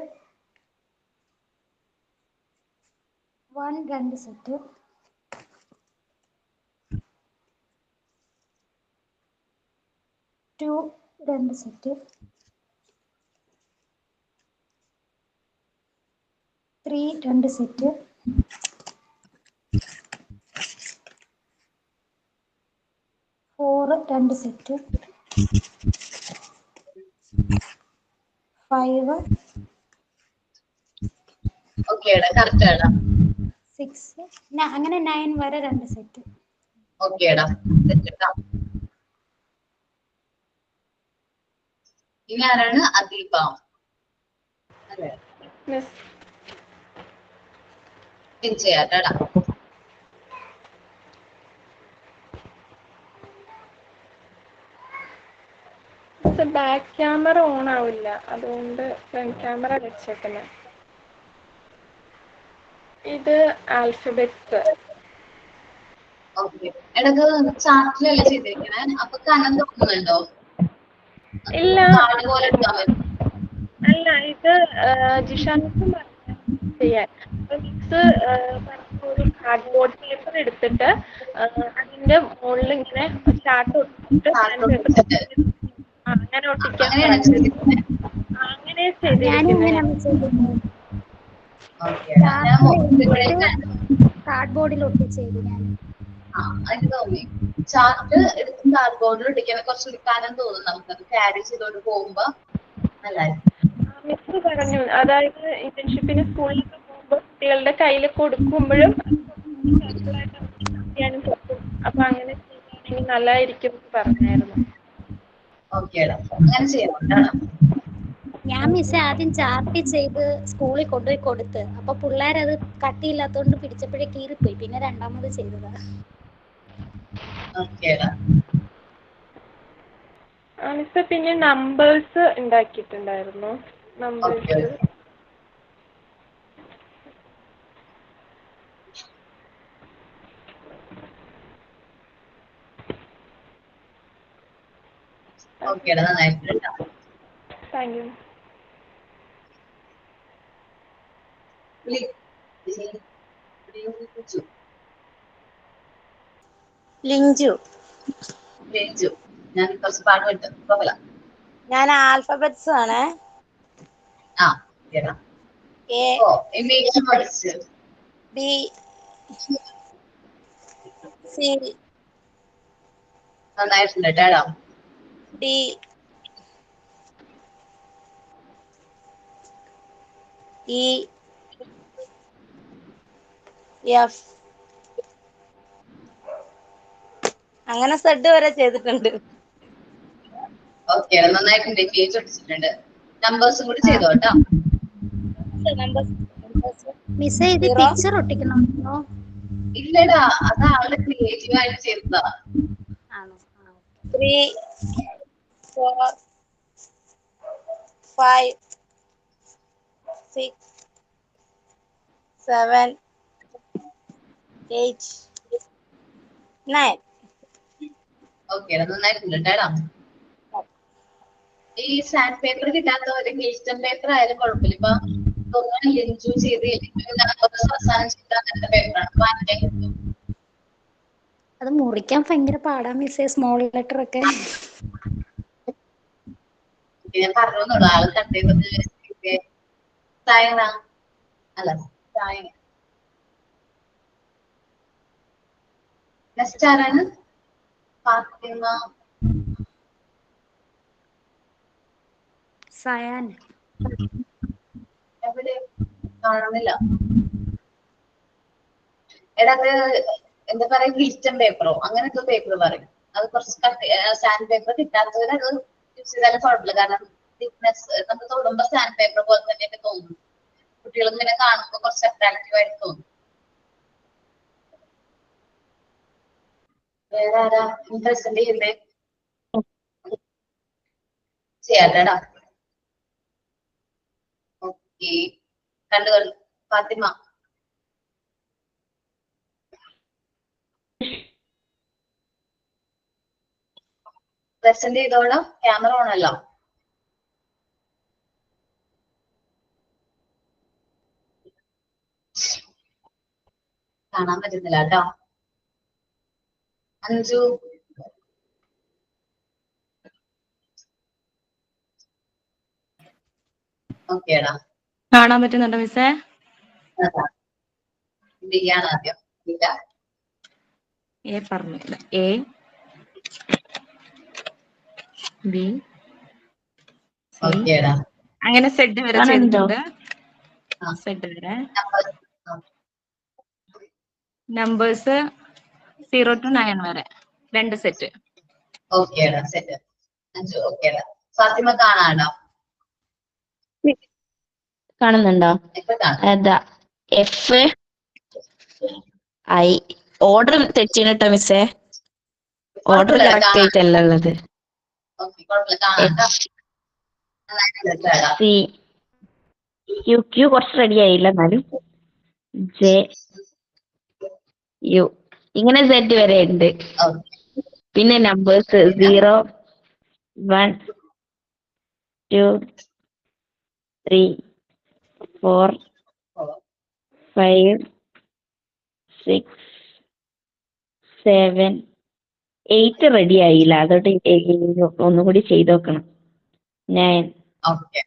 1 2 set, 2 2 set, 3 2 set, 4 2 set, 5 ഓക്കേടാ, കറക്റ്റ് ആടാ. 6 അങ്ങനെ 9 വരെ 2 സെറ്റ്. ഓക്കേടാ, സെറ്റാ. ഇനി ആരാണ്? അദീപ അല്ലേ? പിൻ ചെയ്യാട്ടാടാ. ബാക്ക് ക്യാമറ ഓൺ ആവില്ല, അതുകൊണ്ട് ഫ്രണ്ട് ക്യാമറ വെച്ചേക്കുന്നത്. ഇത് ആൽഫബറ്റ്സ്. ഓക്കെ, എടക്ക് ചാർട്ടിലല്ലേ ചെയ്തിരിക്കണേ, അപ്പൊ കനം തോന്നുന്നുണ്ടോ? ഇല്ല, പോലെ എടുക്കാൻ പറ്റും. അല്ല, ഇത് ജിഷാനത്ത് ചെയ്യാൻ മിക്സ് കാർഡ്ബോർഡ് പേപ്പർ എടുത്തിട്ട് അതിന്റെ മുകളിൽ ഇങ്ങനെ ചാർട്ട് ഒട്ടിച്ചിട്ട് സാൻഡ് പേപ്പർ അങ്ങനെ ഒട്ടിക്കാൻ അങ്ങനെയാണ് പറഞ്ഞു. ചെയ്തിരിക്കുന്നത്. അങ്ങനെ ഞാനും ചെയ്തിരിക്കുന്നത്. ഇങ്ങനെ ചെയ്തിരുന്നു. ഓക്കെ ഞാൻ ഇവിടെ കാർഡ്ബോർഡിൽ ഒട്ടിച്ചെയ്തു ഞാൻ. എനിക്ക് തോന്നി ചാർട്ട് എടുത്ത് കാർഡ്ബോർഡിൽ ഒട്ടിക്കാൻ കുറച്ച് കാലം തോന്നും നമുക്കത് ക്യാരി ചെയ്തോണ്ട് പോകുമ്പോ നല്ലായിരിക്കും. മിസ് പറഞ്ഞു, അതായത് ഇന്റേൺഷിപ്പിന് സ്കൂളിലൊക്കെ പോകുമ്പോൾ കുട്ടികളുടെ കയ്യിൽ കൊടുക്കുമ്പോഴും ചെയ്യാനും പറ്റും. അപ്പൊ അങ്ങനെ ചെയ്യുകയാണെങ്കിൽ നല്ലതായിരിക്കും എന്ന് പറഞ്ഞായിരുന്നു. ഓക്കേടാ അങ്ങനെ ചെയ്യാം. ഞാൻ മിസ്സേ ആദ്യം ചാർട്ട് ചെയ്ത് സ്കൂളിൽ കൊണ്ടുപോയി കൊടുത്ത്. അപ്പൊ പിള്ളേരത് കട്ടിയില്ലാത്തോണ്ട് പിടിച്ചപ്പോഴേ കീറിപ്പോയി. പിന്നെ രണ്ടാമത് ചെയ്തതാ. ഓക്കേടാ. മിസ് പിന്നെ നമ്പേഴ്സ് ഉണ്ടാക്കിയിട്ടുണ്ടായിരുന്നു. നമ്പേഴ്സ് ഓക്കേടാ നന്നായിട്ടുണ്ട്. Thank you. ലിഞ്ചു. ഞാൻ കുറച്ച് പാട്ട് കിട്ടും പോകല. ഞാൻ ആൽഫബറ്റ്സ് ആണ്. എ ബി സി നന്നായിട്ടുണ്ട് കേട്ടോ. ഡി ഇ എഫ് അങ്ങനെ സെഡ് വരെ ചെയ്തിട്ടുണ്ട്. ഓക്കെ നന്നായിട്ടുണ്ട്. പേജ് ഒട്ടിച്ചിട്ടുണ്ട്. നമ്പേഴ്സും കൂടി ചെയ്തോ കേട്ടോ. മിസ്സേ ഇത് പിക്ചർ ഒട്ടിക്കണോ? ഇല്ലടാ അത് ആളുടെ ക്രിയേറ്റീവ് ആയിട്ട് ചെയ്തതാ. 3 4 5 6 7 8 9. ഓക്കെ നന്നായിട്ടുണ്ട് കേട്ടോ. ഈ സാൻഡ് പേപ്പർ കിട്ടാത്തവര് ഗിൽസ്റ്റൺ പേപ്പർ ആയാലും കുഴപ്പമില്ല. ഇപ്പൊ ലിഞ്ചു ചെയ്ത് അവസാനം ചെയ്ത അങ്ങനത്തെ പേപ്പറാണ്. അത് മുറിക്കാൻ ഭയങ്കര പാടാ മിസ്സേ, സ്മോൾ ലെറ്റർ ഒക്കെ. ഞാൻ പറഞ്ഞോളൂ ആള് കട്ട് ചെയ്തത് സായന അല്ല സായന. നെക്സ്റ്റ് ആരാണ്? ഫാത്തിമ. സയാൻ എവിടെ കാണുന്നില്ല. എടാ അത് എന്താ പറയാ ഗിൽസ്റ്റൺ പേപ്പറോ അങ്ങനത്തെ പേപ്പർ പറയും. അത് കുറച്ച് സാൻഡ് പേപ്പർ കിട്ടാത്തവര് അത് യൂസ് ചെയ്താലും കുഴപ്പമില്ല. കാരണം തിക്നെസ് നമ്മൾ തൊടുമ്പോ സാൻഡ് പേപ്പർ പോലെ തന്നെയൊക്കെ തോന്നും. കുട്ടികൾ ഇങ്ങനെ കാണുമ്പോൾ കുറച്ച് അട്രാക്റ്റീവ് ആയിട്ട് തോന്നും. വേറെ ആരാ പ്രസന്റ് ചെയ്യുന്നേ? ചെയ്യാട്ടടാ. ഓക്കെ കണ്ടു ഫാത്തിമ. പ്രസന്റ് ചെയ്തോളാം. ക്യാമറ ഓൺ അല്ല. കാണാൻ പറ്റുന്നില്ല കേട്ടോ. അഞ്ജു ഓക്കേടാ. കാണാൻ പറ്റുന്നുണ്ടോ മിസ്സേ? ബിയാണ് ആദ്യം. ഇല്ല എ പറഞ്ഞില്ല. എ ബി ഓക്കേടാ. അങ്ങനെ സെഡ് വരെ ചെയ്തിട്ടുണ്ട്. സെഡ് വരെ. നമ്പേഴ്സ് 0 to 9 വരെ 2 സെറ്റ്. ഓക്കേടാ സെറ്റ്. അഞ്ജു ഓക്കേടാ. ഫാത്തിമ കാണാണോ? കാണുന്നുണ്ടോ? അതാ എഫ് ഐ. ഓർഡർ തെറ്റിട്ടോ മിസ്സേ. ഓർഡർ കറക്റ്റ് ആയിട്ടല്ല ഉള്ളത്. സി ക്യു കുറച്ച് റെഡി ആയില്ല എന്നാലും. ജെ യു ഇങ്ങനെ സെറ്റ് വരെ ഉണ്ട്. പിന്നെ നമ്പേഴ്സ് 0 1 2 3 4 5 6, 7, 8 റെഡി ആയില്ല. അതോട്ട് ഒന്നുകൂടി ചെയ്ത് നോക്കണം. 9. ഓക്കെ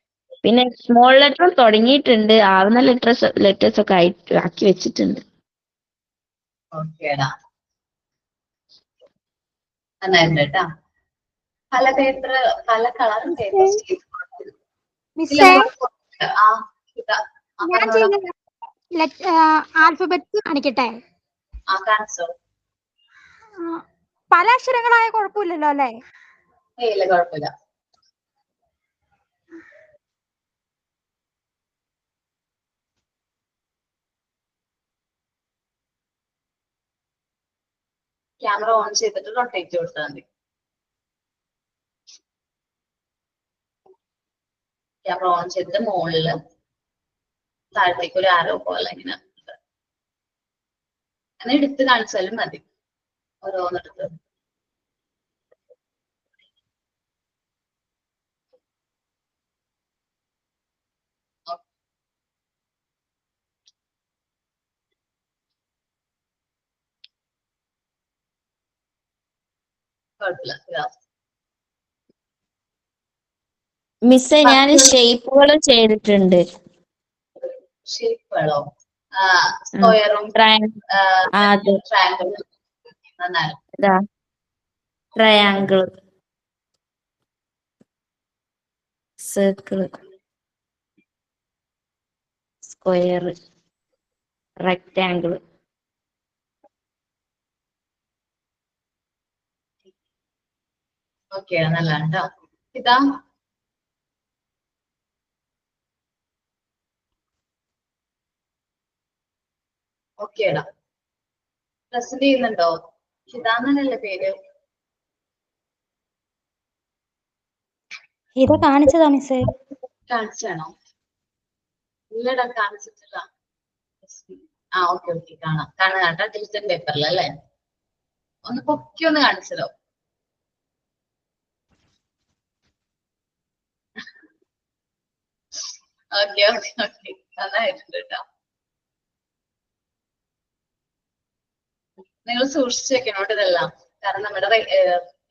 പിന്നെ സ്മോൾ ലെറ്റർ തുടങ്ങിയിട്ടുണ്ട്. ആവുന്ന ലെറ്റേഴ്സ് ഒക്കെ ആക്കി വെച്ചിട്ടുണ്ട്. ഓക്കേടാ, നന്നായിട്ടുണ്ട് കേട്ടാ. പല പേപ്പർ, പല കളറും പേപ്പർ ചെയ്ത് മിസ്സേ ആ ഇതാ ആ ഞാൻ പറഞ്ഞോടാ. ചെയ്ത ആൽഫബറ്റ് കാണിക്കട്ടെ. ആ കാണിച്ചോ. പല അക്ഷരങ്ങളായ കുഴപ്പമില്ലല്ലോ അല്ലേ? ഇല്ല കുഴപ്പമില്ല. ക്യാമറ ഓൺ ചെയ്തിട്ട് റൊട്ടേറ്റ് കൊടുത്താൽ മതി. ക്യാമറ ഓൺ ചെയ്തിട്ട് മുകളില് താഴത്തേക്ക് ഒരു ആരോ പോലെ ഇങ്ങനെ അങ്ങനെ എടുത്ത് കാണിച്ചാലും മതി. ഓരോന്നെടുത്ത് കുഴപ്പമില്ല. ഇതാ മിസ്സേ ഞാൻ ഷേപ്പുകൾ ചെയ്തിട്ടുണ്ട്. ഷേപ്പുകളോ? സ്ക്വയറും അത് ട്രയാങ്കിളും. നന്നായി. ഇതാ triangle, circle, square, rectangle. Okay, നല്ലതാണ് കേട്ടോ. ഇതാ ഓക്കേടാ. പ്രസന്റ് ചെയ്യുന്നുണ്ടോ? ഇതാന്നല്ലേ പേര്? ഇത് കാണിച്ചതാ മിസ്സേ. കാണിച്ചാണോ? ഇല്ലടാ കാണിച്ചിട്ടില്ല. ആ ഓക്കെ ഓക്കെ, കാണാം കാണാം. ഡിജിറ്റൽ പേപ്പറിൽ അല്ലേ? ഒന്ന് പൊക്കി ഒന്ന് കാണിച്ചതോ. ഓക്കെ ഓക്കെ ഓക്കെ, നന്നായിട്ടുണ്ട് കേട്ടോ. നിങ്ങൾ സൂക്ഷിച്ചു വെക്കണോട്ട് ഇതെല്ലാം. കാരണം നമ്മുടെ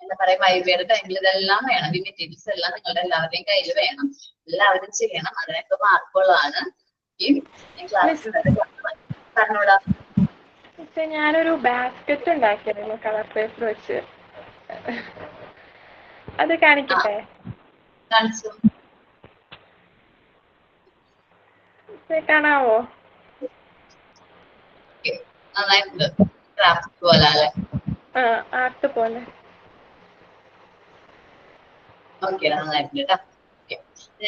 എന്താ പറയാ വൈബയുടെ ടൈമിൽ ഇതെല്ലാം വേണം. ഈ മെറ്റീരിയൽസ് എല്ലാം നിങ്ങളുടെ എല്ലാവരുടെയും കയ്യിൽ വേണം. എല്ലാവരും ചെയ്യണം. അതിനൊക്കെ മാർക്കുകളാണ് ഈ ക്ലാസ്സിൽ പറഞ്ഞോടാ. ഞാനൊരു ബാസ്ക്കറ്റ് ഉണ്ടാക്കിയിരുന്നു കളർ പേപ്പർ വെച്ച്. അത് കാണിക്കട്ടെ? കാണിച്ചു. കാണാവോ? നന്നായിട്ടുണ്ട്. ക്രാഫ്റ്റ് പോലെ അല്ലേ? ആർട്ട് പോലെ. ഓക്കെ, നന്നായിട്ടുണ്ട് കേട്ടോ. ഓക്കെ,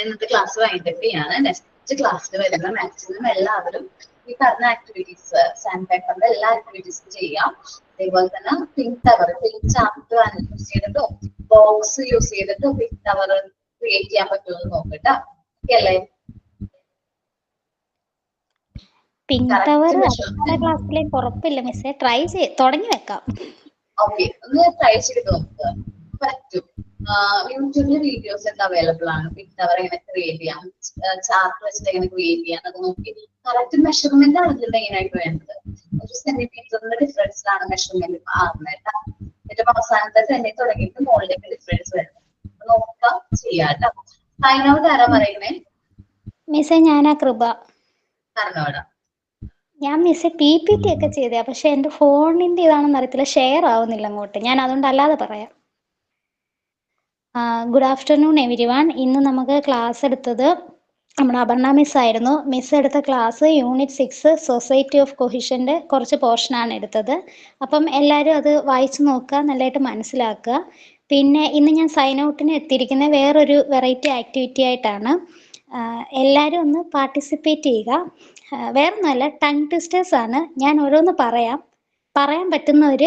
ഇന്നത്തെ ക്ലാസ് വൈൻഡപ്പ് ചെയ്യാണ്. നെക്സ്റ്റ് ക്ലാസ്സിൽ വരുന്ന മാക്സിമം എല്ലാവരും ഈ പറഞ്ഞ ആക്ടിവിറ്റീസ്, സാൻഡ് പേപ്പറിന്റെ എല്ലാ ആക്ടിവിറ്റീസും ചെയ്യാം. അതേപോലെ തന്നെ pink tower, pink chart use ചെയ്തിട്ടോ ബോക്സ് യൂസ് ചെയ്തിട്ടോ പിങ്ക് ടവർ ക്രിയേറ്റ് ചെയ്യാൻ പറ്റുമെന്ന് നോക്കട്ടോ. ഓക്കെ അല്ലേ? പിങ്ക് ടവർ അടുത്ത ക്ലാസ്സിലേക്ക് ഉറപ്പില്ല മിസ്സേ. ട്രൈ തുടങ്ങി വെക്കാം. ഓക്കെ, ഒന്ന് ട്രൈ ചെയ്ത് നോക്കുക. പറ്റും. യൂട്യൂബിൽ വീഡിയോസ് ഒക്കെ അവൈലബിൾ ആണ്. പിങ്ക് ടവർ എങ്ങനെ ക്രിയേറ്റ് ചെയ്യാം, ചാർട്ട് വെച്ചിട്ട് എങ്ങനെ ക്രിയേറ്റ് ചെയ്യാം എന്നൊക്കെ നോക്കി കറക്റ്റ് മെഷർമെന്റ് ആണ് ഇതിൽ മെയിൻ ആയിട്ട് വേണ്ടത്. ഒരു സെന്റിമീറ്ററിന്റെ ഡിഫറൻസിലാണ് മെഷർമെന്റ് ആകുന്നത്. ഏറ്റവും അവസാനത്തെ സെന്റി തുടങ്ങിയിട്ട് മുകളിലേക്ക് ഡിഫറൻസ് വരുന്നത് നോക്കാം, ചെയ്യാട്ടോ. സൈൻ ഔട്ട് ആരാ പറയുന്നേ? മിസ്സേ ഞാനാ കൃപ. പറഞ്ഞോടാ. ഞാൻ മിസ്സേ PPT ഒക്കെ ചെയ്തേ, പക്ഷെ എന്റെ ഫോണിന്റെ ഇതാണെന്ന് അറിയത്തില്ല, ഷെയർ ആവുന്നില്ല അങ്ങോട്ട്. ഞാൻ അതുകൊണ്ട് അല്ലാതെ പറയാം. Good afternoon every one. ഇന്ന് നമുക്ക് ക്ലാസ് എടുത്തത് നമ്മുടെ അപർണ മിസ് ആയിരുന്നു. മിസ് എടുത്ത ക്ലാസ് യൂണിറ്റ് 6 സൊസൈറ്റി ഓഫ് കൊഹിഷന്റെ കുറച്ച് പോർഷനാണ് എടുത്തത്. അപ്പം എല്ലാവരും അത് വായിച്ചു നോക്കുക, നല്ലതായിട്ട് മനസ്സിലാക്കുക. പിന്നെ ഇന്ന് ഞാൻ സൈൻ ഔട്ടിന് എത്തിയിരിക്കുന്ന വേറൊരു വെറൈറ്റി ആക്ടിവിറ്റി ആയിട്ടാണ്. എല്ലാവരും ഒന്ന് പാർട്ടിസിപ്പേറ്റ് ചെയ്യുക. വേറൊന്നുമല്ല, ടങ് ട്വിസ്റ്റേഴ്സ് ആണ്. ഞാൻ ഓരോന്ന് പറയാൻ പറ്റുന്നവർ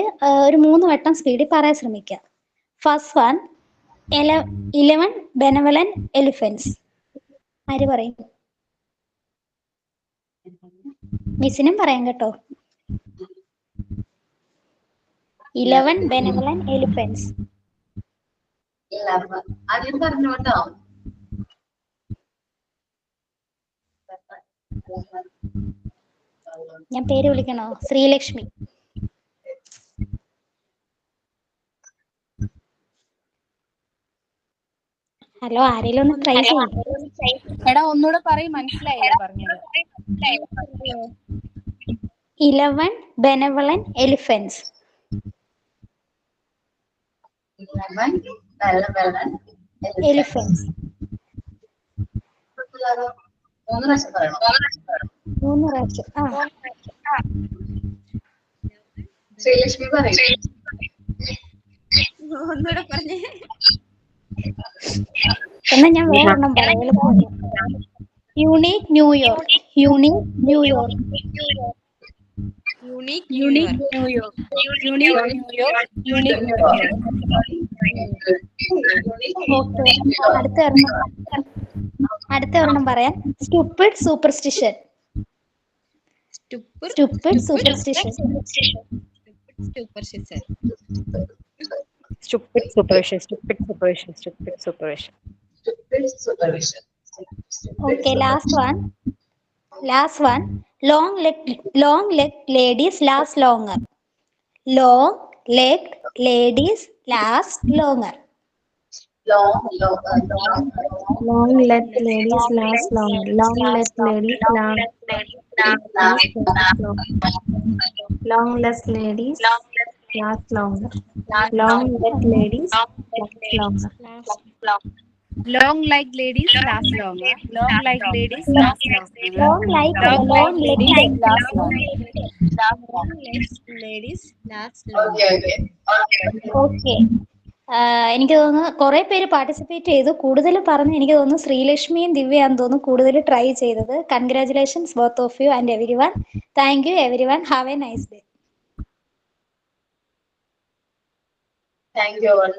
ഒരു 3 വട്ടം സ്പീഡിൽ പറയാൻ ശ്രമിക്കുക. First one, 11 benevolent elephants. ആര് പറയും? മിസ്സിനും പറയാം കേട്ടോ. 11 benevolent elephants. ആദ്യം പറഞ്ഞോട്ടോ. ഞാൻ പേര് വിളിക്കണോ? ശ്രീലക്ഷ്മി. ഹലോ, ആരെങ്കിലും ഒന്ന് ട്രൈ ചെയ്യും. എടാ ഒന്നുകൂടെ പറയും, മനസ്സിലായില്ല പറഞ്ഞത്. 11 benevolent elephants. 11 benevolent Elephants. മൂന്ന് പ്രാവശ്യം പറയണോ? 3 പ്രാവശ്യം. ശ്രീലക്ഷ്മി പറയും. ഒന്നുകൂടെ പറഞ്ഞേ. എന്നാ ഞാൻ വേറൊരെണ്ണം പറയാം. Unique New York. Unique New York. Unique New York. Unique New York. Unique New York. Okay, അടുത്ത ഒരെണ്ണം പറയാം. Stupid superstition. Stupid superstition. Stupid supervision, stupid supervision, stupid supervision. Supervision. Okay, last one. Long leg ladies last longer. Long leg ladies last longer. Long leg ladies last longer. Long leg ladies last longer. Long leg ladies last longer. Long leg ladies last longer. Long like ladies last longer. Long like ladies last longer. Long like ladies last longer. ladies last Okay. Okay. എനിക്ക് തോന്നുന്നു കുറെ പേര് participate ചെയ്തു. കൂടുതൽ പറഞ്ഞ് എനിക്ക് തോന്നുന്നു ശ്രീലക്ഷ്മിയും ദിവ്യയാന്ന് തോന്നുന്നു കൂടുതൽ ട്രൈ ചെയ്തത്. Congratulations both of you and everyone. Thank you everyone. Have A nice day. Thank you all.